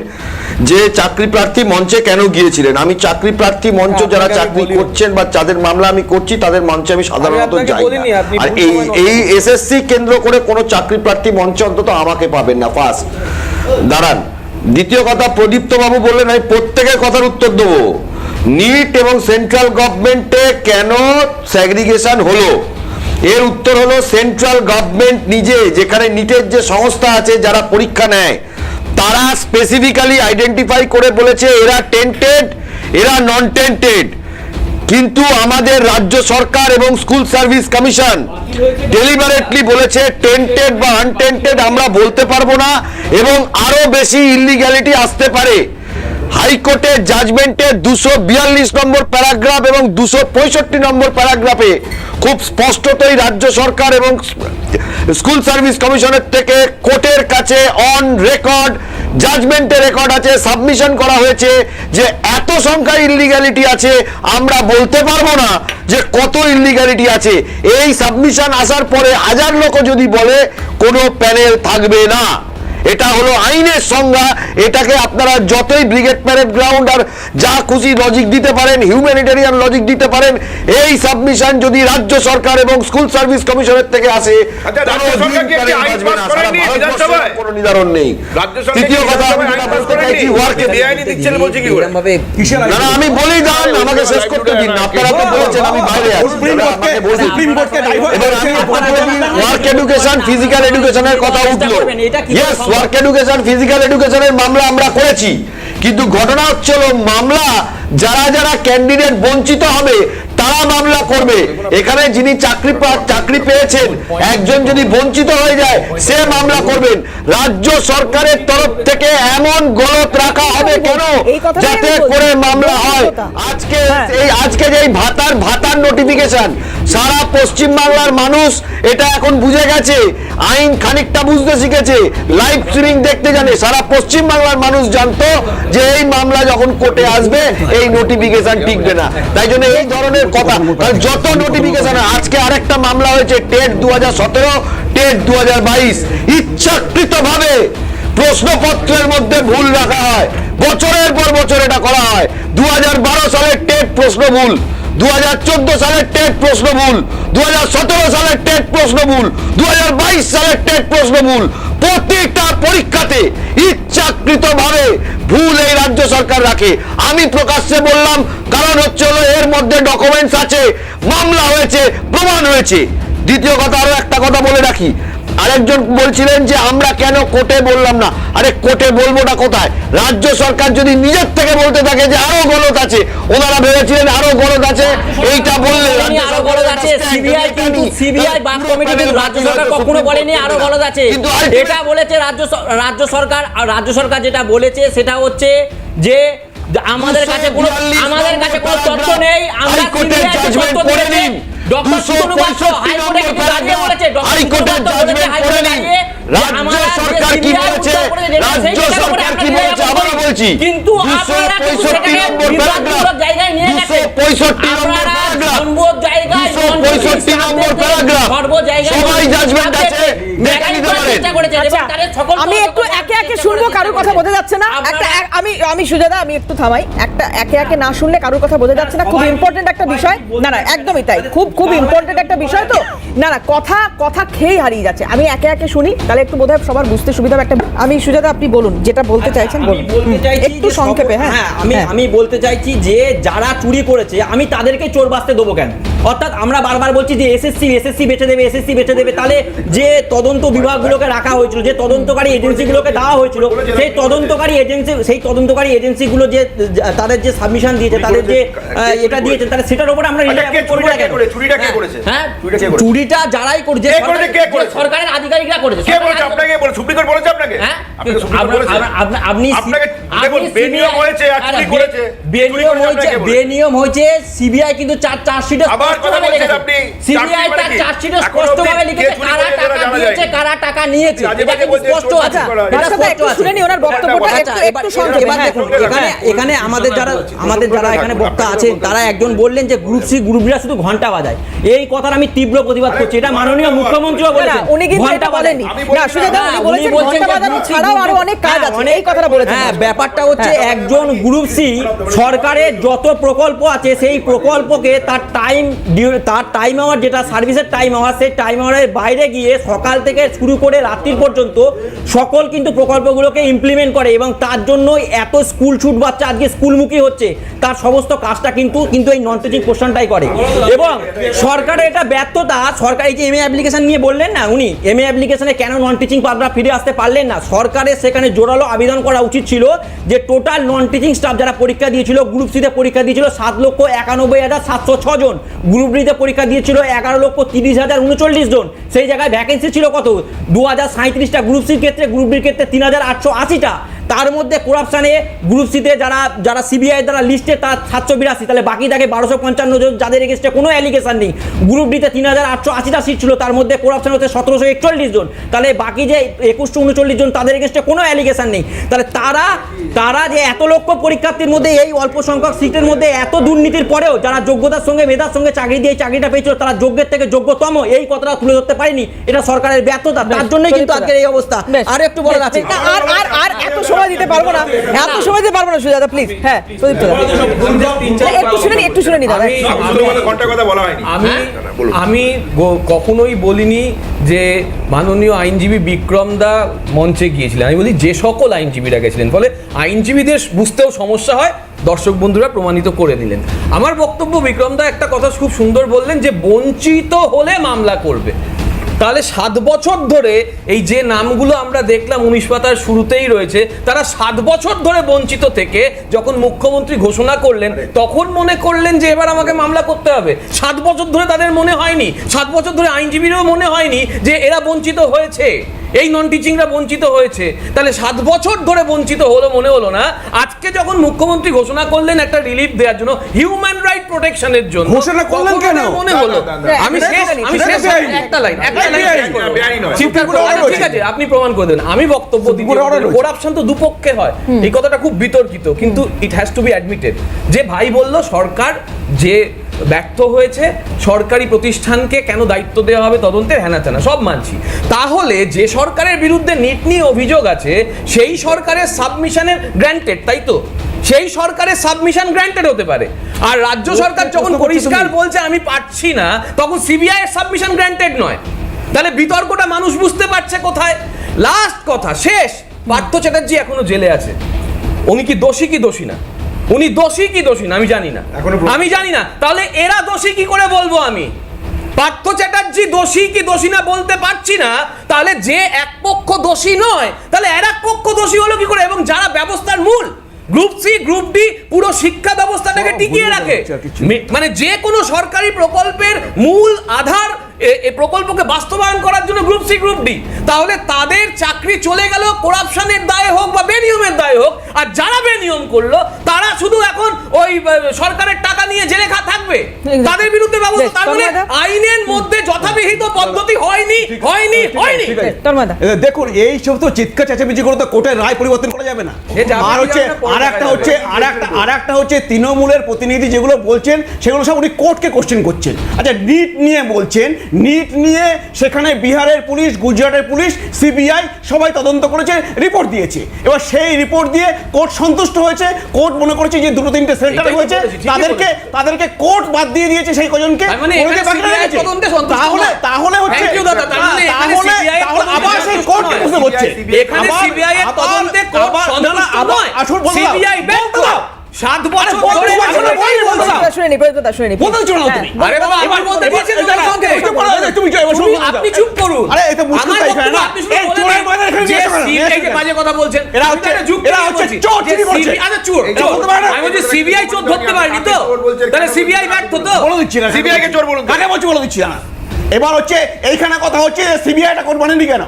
যে চাকরি প্রার্থী মঞ্চে কেন গিয়েছিলেন। আমি চাকরি প্রার্থী মঞ্চ যারা চাকরি করছেন বা যাদের মামলা আমি করছি তাদের মঞ্চে আমি সাধারণত যাই না। আর এই এসএসসি কেন্দ্র করে কোনো চাকরি প্রার্থী মঞ্চে অন্তত আমাকে পাবেন না। ফার্স্ট দাঁড়ান। দ্বিতীয় কথা, প্রদীপ্ত বাবু বললেন, আমি প্রত্যেকের কথার উত্তর দেবো। নিট এবং সেন্ট্রাল গভর্নমেন্টে কেন সেগ্রিগেশন হলো, এর উত্তর হলো সেন্ট্রাল গভর্নমেন্ট নিজে, যেখানে নিটের যে সংস্থা আছে যারা পরীক্ষা নেয়, তারা স্পেসিফিক্যালি আইডেন্টিফাই করে বলেছে এরা টেন্টেড, এরা নন টেন্টেড। কিন্তু আমাদের রাজ্য সরকার এবং স্কুল সার্ভিস কমিশন ডেলিবারেটলি বলেছে টেন্টেড বা আনটেন্টেড আমরা বলতে পারবো না, এবং আরো বেশি ইলিগ্যালিটি আসতে পারে। হাইকোর্টের জাজমেন্টে 242 নম্বর প্যারাগ্রাফ এবং 265 নম্বর প্যারাগ্রাফে খুব স্পষ্টতই রাজ্য সরকার এবং স্কুল সার্ভিস কমিশনের থেকে কোর্টের কাছে অন রেকর্ড জাজমেন্টে রেকর্ড আছে, সাবমিশন করা হয়েছে যে এত সংখ্যা ইলিগ্যালিটি আছে, আমরা বলতে পারবো না যে কত ইলিগ্যালিটি আছে। এই সাবমিশন আসার পরে হাজার লোক যদি বলে কোনো প্যানেল থাকবে না, এটা হলো আইনের সংজ্ঞা। এটাকে আপনারা যতই ব্রিগেড প্যারেড গ্রাউন্ড আর যা খুশি লজিক দিতে পারেন, হিউম্যানিটেরিয়ান লজিক দিতে পারেন, এই সাবমিশন যদি রাজ্য সরকার এবং স্কুল সার্ভিস কমিশনের থেকে আসে আচ্ছা, রাজ্য সরকার কি একটি আইন পাস করেনি বিধানসভায়? কোনো নির্ধারণ নেই। রাজ্য সরকার তৃতীয় কি কথা আমি বিধানসভায় যেটা আইন পাস বলতে করেনি? চাইছি, ওয়ার্কে বেআইনি দিচ্ছেন বলছে কি করে? কিসের না না, আমি বলি দাম, আমাকে শেষ করতে দিন। আপনারা তো বলেছেন আমি বাইরে আছি, সুপ্রিম আমাকে কোর্টকে বলুন। সুপ্রিম কোর্টকে ডাইভার্ট এবার আমি ওয়ার্ক এডুকেশন, ফিজিক্যাল এডুকেশনের কথা উঠলো। ইয়েস, ওয়ার্ক এডুকেশন, ফিজিক্যাল এডুকেশনের মামলা আমরা করেছি, কিন্তু ঘটনা হচ্ছে হলো মামলা যারা যারা ক্যান্ডিডেট বঞ্চিত হবে তারা মামলা করবে। এখানে যিনি চাকরি পেয়েছেন একজন যদি বঞ্চিত হয়ে যায় সে মামলা করবেন। রাজ্য সরকারের তরফ থেকে এমন গলত রাখা হবে কেন যাতে করে মামলা হয়? আজকে যে ভাতার নোটিফিকেশন, সারা পশ্চিম বাংলার মানুষ এটা এখন বুঝে গেছে, আইন খানিকটা বুঝতে শিখেছে, লাইভ স্ট্রিমিং দেখতে জানে। সারা পশ্চিম বাংলার মানুষ জানতো যে এই মামলা যখন কোর্টে আসবে এই নোটিফিকেশন টিকবে না, তাই জন্য এই ধরনের কথা। যত নোটিফিকেশন, আজকে আরেকটা মামলা হয়েছে টেট 2017, টেট 2022, ইচ্ছাকৃতভাবে প্রশ্নপত্রের মধ্যে ভুল রাখা হয়, বছরের পর বছর এটা করা হয়। 2012 সালের টেট প্রশ্ন ভুল, 2014 সালের টেট প্রশ্ন ভুল, 2017 সালের টেট প্রশ্ন ভুল, 2022 সালের টেট প্রশ্ন ভুল। প্রত্যেকটা পরীক্ষাতে ইচ্ছাকৃতভাবে ভুল এই রাজ্য সরকার রাখে। আমি প্রকাশ্যে বললাম কারণ হচ্ছে হলো এর মধ্যে ডকুমেন্টস আছে, মামলা হয়েছে, প্রমাণ হয়েছে। দ্বিতীয় কথা, আরো একটা কথা বলে রাখি, আরেকজন বলছিলেন যে আমরা কেন কোর্টে বললাম না। আরে কোর্টে বলবোটা কোথায়? রাজ্য সরকার যদি নিজের থেকে বলতে থাকে যে আরো গলত আছে, ওনারা ভেবেছিলেন আরো গলত আছে, এইটা বললে আরো গলদ আছে। সিবিআই বাক কমিটি কিন্তু রাজ্য সরকার কখনো বলেনি আরো গলদ আছে। এটা বলেছে রাজ্য সরকার। আর রাজ্য সরকার যেটা বলেছে সেটা হচ্ছে যে আমাদের কাছে কোনো তথ্য নেই, আমরা সিবিআই তথ্য দিয়েছি। ডক্টর সুতনু বসু হাইকোর্টে কিন্তু দাঁড়িয়ে বলেছে, ডক্টর সুতনু বসু বলেছে হাইকোর্টে দাঁড়িয়ে যে আমাদের সরকার কি বলেছে, রাজ্য সরকার কি বলেছে আবার বলছি, কিন্তু আপনারা কিন্তু সেটাকে বিবাদমূলক জায়গায় নিয়ে গেছে। 265 নম্বর প্যারাগ্রাফ, সম্ভব জায়গায় 265 নম্বর প্যারাগ্রাফ, সর্ব জায়গায় সবাই জাজমেন্ট আছে, দেখে নিতে পারেন। আচ্ছা, আমি একটু একে একে শুনবো, কারোর কথা বোঝা যাচ্ছে না। আমি সুজাতা, আমি একটু থামাই। একটা একে একে না শুনলে কারোর কথা বোঝা যাচ্ছে না। খুব ইম্পর্টেন্ট একটা বিষয়। না না, একদমই তাই, খুব ইম্পর্টেন্ট একটা বিষয়। তো না না, কথা খেয়ে হারিয়ে যাচ্ছে। আমি একে একে শুনি, তাহলে একটু বোধহয় সবার বুঝতে সুবিধা হবে। একটা আমি সুজাতা, আপনি বলুন যেটা বলতে চাইছেন, বলুন একটু সংক্ষেপে। হ্যাঁ, আমি বলতে চাইছি যে যারা চুরি করেছে আমি তাদেরকে চোর বাঁচতে দেবো কেন? অর্থাৎ আমরা বারবার বলছি যে এসএসসি বেঁচে দেবে, তাহলে যে তদন্ত বিভাগগুলোকে রাখা হয়েছিল, যে তদন্তকারী এজেন্সিগুলোকে দেওয়া হয়েছিল, সেই তদন্তকারী এজেন্সিগুলো যে তাদের যে সাবমিশন দিয়েছে, তাদের যে এটা দিয়েছে, তাহলে সেটার উপরে আমরা করবো না কেন? হ্যাঁ, চুরিটা যারাই করছে সরকারের আধিকারিকরা করেছে। সুপ্রিম কোর্ট বলেছে আপনাকে? হ্যাঁ, আপনি বেনিয়ম হয়েছে, বেনিয়ম হয়েছে। সিবিআই কিন্তু চার্জশিটে সিবিআই তার চার্জশিটে স্পষ্টভাবে লিখেছে কারা টাকা দিয়েছে, কারা টাকা নিয়েছে, এটা কিন্তু স্পষ্ট আছে। এটা স্পষ্ট আছে। শুনে নি ওনার বক্তব্যটা একটু সংক্ষেপে। এবার দেখুন, এখানে আমাদের যারা এখানে বক্তা আছেন তারা একজন বললেন যে গ্রুপ সি গ্রুপ বিরা শুধু ঘন্টা বাজায়। এই কথার আমি তীব্র প্রতিবাদ করছি। এটা মাননীয় মুখ্যমন্ত্রীও বলেছেন, উনি কিন্তু এটা বলেননি। না সুজাতা, উনি বলেছেন ঘন্টা বাজানো ছাড়াও আরো অনেক কাজ আছে, এই কথাটা বলেছেন। হ্যাঁ, ব্যাপারটা হচ্ছে একজন গ্রুপ সি সরকারের যত প্রকল্প আছে সেই প্রকল্পকে তার টাইম আওয়ার, যেটা সার্ভিসের টাইম আওয়ার, সেই টাইম আওয়ারের বাইরে গিয়ে সকাল থেকে শুরু করে রাত্রির পর্যন্ত সকল কিন্তু প্রকল্পগুলোকে ইমপ্লিমেন্ট করে, এবং তার জন্য এত স্কুল ছুট বাচ্চা আজকে স্কুলমুখী হচ্ছে, তার সমস্ত কাজটা কিন্তু এই নন টিচিং পোর্শনটাই করে। এবং সরকারের এটা ব্যর্থতা। সরকার এই যে এমএ অ্যাপ্লিকেশন নিয়ে বললেন না, উনি এমএ অ্যাপ্লিকেশনে কেন নন টিচিং পাররা ফিরে আসতে পারলেন না? সরকারের সেখানে জোরালো আবেদন করা উচিত ছিল যে টোটাল নন টিচিং স্টাফ যারা পরীক্ষা দিয়েছিল, গ্রুপ সিতে পরীক্ষা দিয়েছিল 7,91,706 জন, গ্রুপ ডিতে পরীক্ষা দিয়েছিল 11,30,039 জন, সেই জায়গায় ভ্যাকেন্সি ছিল কত? 2037টা গ্রুপ সির ক্ষেত্রে, গ্রুপ ডির ক্ষেত্রে 3,880টা। তার মধ্যে করাপশানে গ্রুপ সিতে যারা সিবিআই দ্বারা লিস্টে তার 782, তাহলে বাকি থাকে 1255 জন যাদের এগেস্টে কোনো অ্যালিগেশন নেই। গ্রুপ ডিতে 3880টা সিট ছিল, তার মধ্যে করাপশন হচ্ছে 1741 জন, তাহলে বাকি যে 2139 জন তাদের এগেস্টে কোনো অ্যালিগেশন নেই। তাহলে তারা যে এত লক্ষ পরীক্ষার্থীর মধ্যে এই অল্প সংখ্যক সিটের মধ্যে এত দুর্নীতির পরেও যারা যোগ্যতার সঙ্গে মেধার সঙ্গে চাকরি দিয়ে চাকরিটা পেয়েছিল তারা যোগ্যের থেকে যোগ্যতম এই কথাটা তুলে ধরতে পারেনি, এটা সরকারের ব্যর্থতা। তার জন্যই কিন্তু আজকের এই অবস্থা। আর একটু বলার আছে, আর এত সময় দিতে পারবো না, সুজাতা প্লিজ। হ্যাঁ সুদীপ্ত দাদা একটু শুনে নি দাদা। ঘন্টার কথা বলা হয়নি। আমি কখনোই বলিনি যে মাননীয় আইনজীবী বিক্রম দা মঞ্চে গিয়েছিলেন, আমি বলি যে সকল আইনজীবীরা গেছিলেন, ফলে আইনজীবীদের বুঝতেও সমস্যা হয়, দর্শক বন্ধুরা প্রমাণিত করে দিলেন। আমার বক্তব্য, বিক্রম দা একটা কথা খুব সুন্দর বললেন যে বঞ্চিত হলে মামলা করবে। তাহলে 7 বছর ধরে এই যে নামগুলো আমরা দেখলাম 19 পাতার শুরুতেই রয়েছে, তারা 7 বছর ধরে বঞ্চিত থেকে যখন মুখ্যমন্ত্রী ঘোষণা করলেন তখন মনে করলেন যে এবার আমাকে মামলা করতে হবে। 7 বছর ধরে তাদের মনে হয়নি, 7 বছর ধরে আইনজীবীরাও মনে হয়নি যে এরা বঞ্চিত হয়েছে, এই নন টিচিংরা বঞ্চিত হয়েছে। তাহলে 7 বছর ধরে বঞ্চিত হলো মনে হলো না, আজকে যখন মুখ্যমন্ত্রী ঘোষণা করলেন একটা রিলিফ দেওয়ার জন্য, হিউম্যান রাইট প্রোটেকশনের জন্য ঘোষণা করলেন কেন মনে হলো? আমি শেষ একটা লাইন ঠিক আছে, আপনি প্রমাণ করে দেন। আমি বক্তব্য দিতে, করাপশন তো দুপক্ষে হয়, এই কথাটা খুব বিতর্কিত, কিন্তু it has to be admitted. যে ভাই বলল সরকার যে ব্যর্থ হয়েছে, সরকারি প্রতিষ্ঠানকে কেন দায়িত্ব দেওয়া হবে তদন্তের, হ্যানাত্যানা সব মানছি। তাহলে যে সরকারের বিরুদ্ধে নিট নিয়ে অভিযোগ আছে সেই সরকারের সাবমিশনের গ্র্যান্টেড, তাই তো? সেই সরকারের সাবমিশন গ্র্যান্টেড হতে পারে, আর রাজ্য সরকার যখন পরিষ্কার বলছে আমি পাচ্ছি না, তখন সিবিআই এর সাবমিশন গ্র্যান্টেড নয়। তাহলে বিতর্কটা মানুষ বুঝতে পারছে কোথায়। লাস্ট কথা, শেষ, পার্থ চ্যাটার্জি এখনো জেলে আছে, উনি কি দোষী কি দোষী না? উনি দোষী কি দোষী না আমি জানি না। তাহলে এরা দোষী কি করে বলবো আমি? পার্থ চ্যাটার্জি দোষী কি দোষী না বলতে পারছি না, তাহলে যে এক পক্ষ দোষী নয় তাহলে আর এক পক্ষ দোষী হলো কি করে? এবং যারা ব্যবস্থার মূল, গ্রুপ সি গ্রুপ ডি পুরো শিক্ষা ব্যবস্থাটাকে টিকিয়ে রাখে, মানে যে কোনো সরকারি প্রকল্পের মূল আধার এই প্রকল্পকে বাস্তবায়ন করার জন্য গ্রুপ সি গ্রুপ ডি, তাহলে তাদের চাকরি চলে গেল করাপশনের দায়ে হোক বা বেনিয়মের দায়ে হোক, আর যারা বেনিয়ম করলো তারা শুধু এখন ওই সরকারের টাকা নিয়ে জেলে থাকবে, তাদের বিরুদ্ধে ব্যবস্থা। তার মানে আইনের মধ্যে যথাবিহিত পদ্ধতি হয়নি। দেখুন এই সব তো চিৎকার চেঁচামেচি করে তো কোর্টের রায় পরিবর্তন করা যাবে না। আর একটা হচ্ছে তৃণমূলের প্রতিনিধি যেগুলো বলছেন সেগুলো সব উনি কোর্টকে কোশ্চেন করছেন। আচ্ছা নিট নিয়ে বলছেন, নিট নিয়ে সেখানে বিহারের পুলিশ, গুজরাটের পুলিশ, সিবিআই সবাই তদন্ত করেছে, রিপোর্ট দিয়েছে। এবার সেই রিপোর্ট দিয়ে কোর্ট সন্তুষ্ট হয়েছে, কোর্ট মনে করেছে যে 2-3টে সেন্টার হয়েছে, তাদেরকে কোর্ট বাদ দিয়ে দিয়েছে সেই কজনকে। তাহলে হচ্ছে আবার সেই কোর্টকে প্রশ্ন করছে, এখানে সিবিআই এর তদন্তে কোর্ট সন্তুষ্ট নয়, সিবিআই ব্যর্থ। 7 বছর ধরে আরে বাবা আমার বলতে দিয়েছেন আপনি চুপ করুন। আরে এটা মুশকিল এখানে না, এই চোরের মায়ের এখানে যে সিবিআই কে বাজে কথা বলছেন, এরা হচ্ছে চোর চুরি করছে। আরে চোর আমি বলছি সিবিআই চোর ধরতে পারেনি তো, তাহলে সিবিআই ব্যর্থ তো? বলে দিচ্ছি না সিবিআই কে চোর বলুন, কাকে বলছি বলে দিচ্ছি না। এবার হচ্ছে এইখানে কথা হচ্ছে সিবিআইটা কোর্ট বানেনি কেন?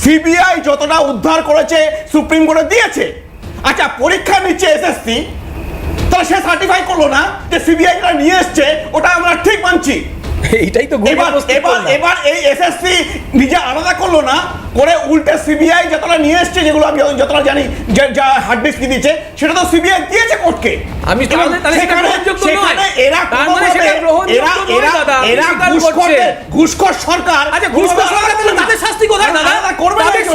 সিবিআই যতটা উদ্ধার করেছে সুপ্রিম কোর্টে দিয়েছে। আচ্ছা পরীক্ষা নিচ্ছে এসএসসি, তাহলে সে সার্টিফাই করলো না যে সিবিআই যেটা নিয়ে এসছে ওটা আমরা ঠিক মানছি। এইটাই তো এবার এই এসএসসি নিজে আলাদা করলো না করে, উল্টে সিবিআই যতটা নিয়ে এসছে, যেগুলো আমি যতটা জানি যা হার্ড ডিস্ক দিয়েছে সেটা তো সিবিআই দিয়েছে কোর্টকে। আমি ঘুষখোর সরকার, তাদের শাস্তি কোথায় দাদা?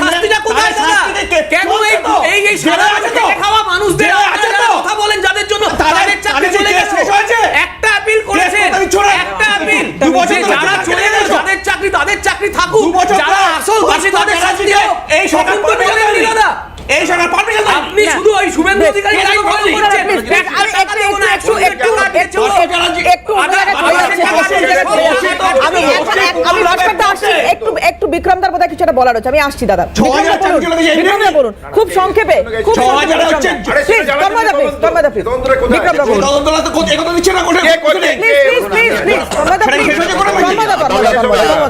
শাস্তিটা কোথায় দাদা? কেন এই খাওয়া মানুষদের কথা বলেন যাদের জন্য তাদের চাকরি চলে গেছে? একটা আপিল করেছে, একটা আপিল, যারা চলে গেল তাদের চাকরি থাকুক, যারা আসল বাসী তাদের শাস্তি দাও। এই সরকার এই সরকার পারমিশন দেয়। আপনি শুধু ওই শুভেন্দু অধিকারী একটু বিক্রমদার বোধহয় কিছু একটা বলার হচ্ছে, আমি আসছি দাদা। বলুন খুব সংক্ষেপে,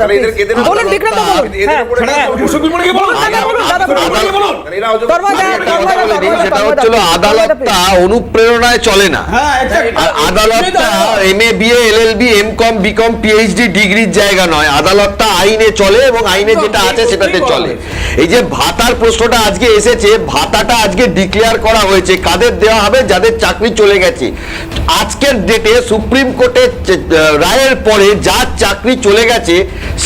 দাদা বলুন, বিক্রম দা বলুন। হ্যাঁ, বলুন দাদা, বলুন দাদা, বলুন। তন্ময় দা, সেটা হচ্ছিল আদালতটা অনুপ্রেরণায় চলে না। আর আদালতটা MA BA LLB MCOM BCom PhD ডিগ্রির জায়গা নয়, আদালতটা আইনে চলে এবং আইনে যেটা আছে সেটাতে চলে। এই যে ভাতার প্রশ্নটা আজকে এসেছে, ভাতাটা আজকে ডিক্লেয়ার করা হয়েছে, কাদের দেওয়া হবে? যাদের চাকরি চলে গেছে। আজকের ডেটে সুপ্রিম কোর্টের রায়ের পরে যার চাকরি চলে গেছে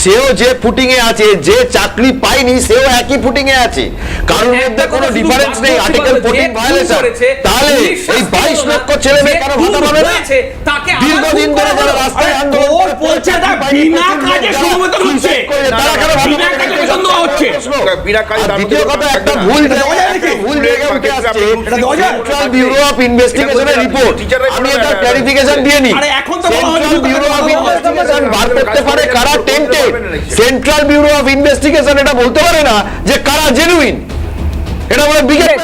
সেও যে ফুটিং এ আছে, যে চাকরি পায়নি সেও একই ফুটিং এ আছে, কারোর মধ্যে কোনো ডিফারেন্স নেই। Article 14 violation. তাহলে এই 22 লক্ষ ছেলে মেয়ে কেন ভাতা পাবে না? দীর্ঘদিন ধরে যারা রাস্তায় আন্দোলন করছে বিনা কাজে সমবেতন হচ্ছে, তারা কেন বিনা কাজে বেতন দেওয়া হচ্ছে। দ্বিতীয় কথা, একটা ভুল জায়গায় উঠে আসছে সেন্ট্রাল ব্যুরো অফ ইনভেস্টিগেশনের রিপোর্ট। আমি এটা ক্লারিফিকেশন দিয়ে নি। সেন্ট্রাল ব্যুরো অফ ইনভেস্টিগেশন বার করতে পারে কারা tainted. Central bureau of investigation এটা বলতে পারে না যে কারা জেনুইন। এটা বলে বিগেট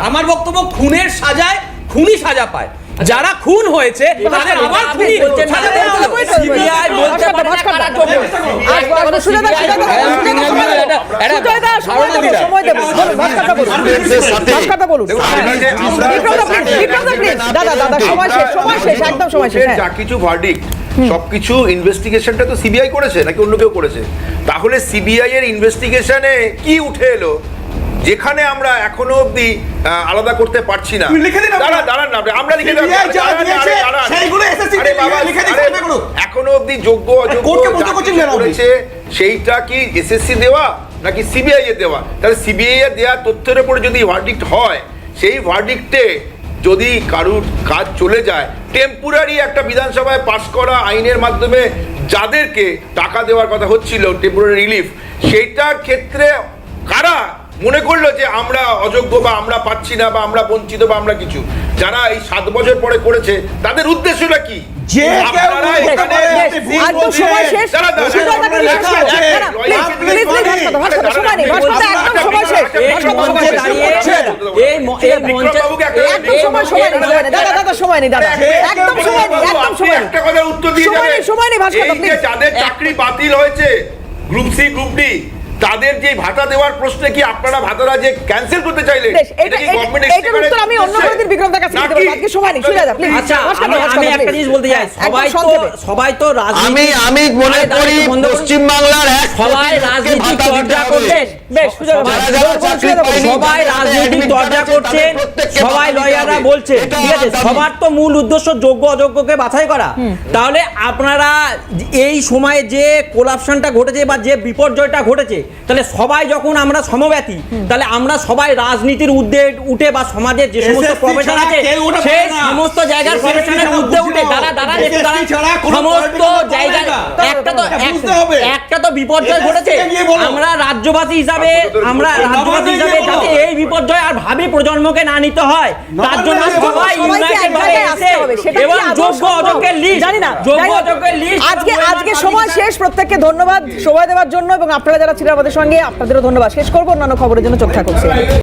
আমার বক্তব্য, খুনের সাজায় খুনি সাজা পায়, যারা খুন হয়েছে তাদের আবার খুনি সাজা দেওয়া হলো। সিবিআই বলতে পারে না কারা যোগ্য। যা কিছু ভার্ডিক্ট সবকিছু ইনভেস্টিগেশনটা তো সিবিআই করেছে নাকি অন্য কেউ করেছে? তাহলে সিবিআই এর ইনভেস্টিগেশনে কি উঠে এলো যেখানে আমরা এখনো অবধি আলাদা করতে পারছি না? দাঁড়ান না, আমরা লিখে দেব। এখনো অবধি যোগ্য অযোগ্য করেছে সেইটা কি এসএসসি দেওয়া নাকি সিবিআই এর দেওয়া? তাহলে সিবিআই এর দেওয়া তথ্যের উপর যদি ভার্ডিক্ট হয়, সেই ভার্ডিক্টে যদি কারুর কাজ চলে যায়, টেম্পোরারি একটা বিধানসভায় পাস করা আইনের মাধ্যমে যাদেরকে টাকা দেওয়ার কথা হচ্ছিল টেম্পোরারি রিলিফ, সেইটার ক্ষেত্রে কারা মনে করলো যে আমরা অযোগ্য বা আমরা পাচ্ছি না বা আমরা বঞ্চিত বা আমরা কিছু? যারা এই 7 বছর পরে করেছে তাদের উদ্দেশ্যটা কি? যাদের চাকরি বাতিল হয়েছে গ্রুপ সি গ্রুপ ডি, তাদের যে ভাতা দেওয়ার প্রশ্নে কি আপনারা ভাতাটা যে ক্যান্সেল করতে চাইলেন? আমি অন্য কোনদিন বিক্রমদার কাছে যেতে পারবো, আজকে সময় নেই। শুনে যা প্লিজ। আচ্ছা, আমি একটা জিনিস বলতে চাই, সবাই তো রাজনীতি, আমি মনে করি পশ্চিম বাংলার সবাই রাজনীতি চর্চা করছেন, বেশ সুযোগ সবাই রাজনীতি চর্চা করছেন, সবাই লয়াররা বলছে, ঠিক আছে, সবার তো মূল উদ্দেশ্য যোগ্য অযোগ্যকে বাছাই করা। তাহলে আপনারা এই সময়ে যে কোলাপশনটা ঘটেছে বা যে বিপর্যয়টা ঘটেছে, তাহলে সবাই যখন আমরা সমব্যথী, তাহলে আমরা সবাই রাজনীতির ঊর্ধ্বে উঠে বা সমাজের যে সমস্ত প্রফেশন আছে সেই সমস্ত জায়গার প্রফেশনের ঊর্ধ্বে উঠে সমস্ত জায়গায় একটা তো বিপর্যয় ঘটেছে। আমরা রাজ্যবাসী হিসাবে যাতে এই বিপর্যয় আর ভাবি প্রজন্মকে না নিতে হয়, তার জন্য সবাই ইউনাইটেড হয়ে এসে এবং যোগ্য অযোগ্যের লিস্ট, যোগ্য অযোগ্যের লিস্ট। আজকে সময় শেষ। প্রত্যেককে ধন্যবাদ সময় দেওয়ার জন্য, এবং আপনারা যারা ছিলেন আমাদের সঙ্গে আপনাদেরও ধন্যবাদ। শেষ করবো, অন্যান্য খবরের জন্য চোখ থাকুন।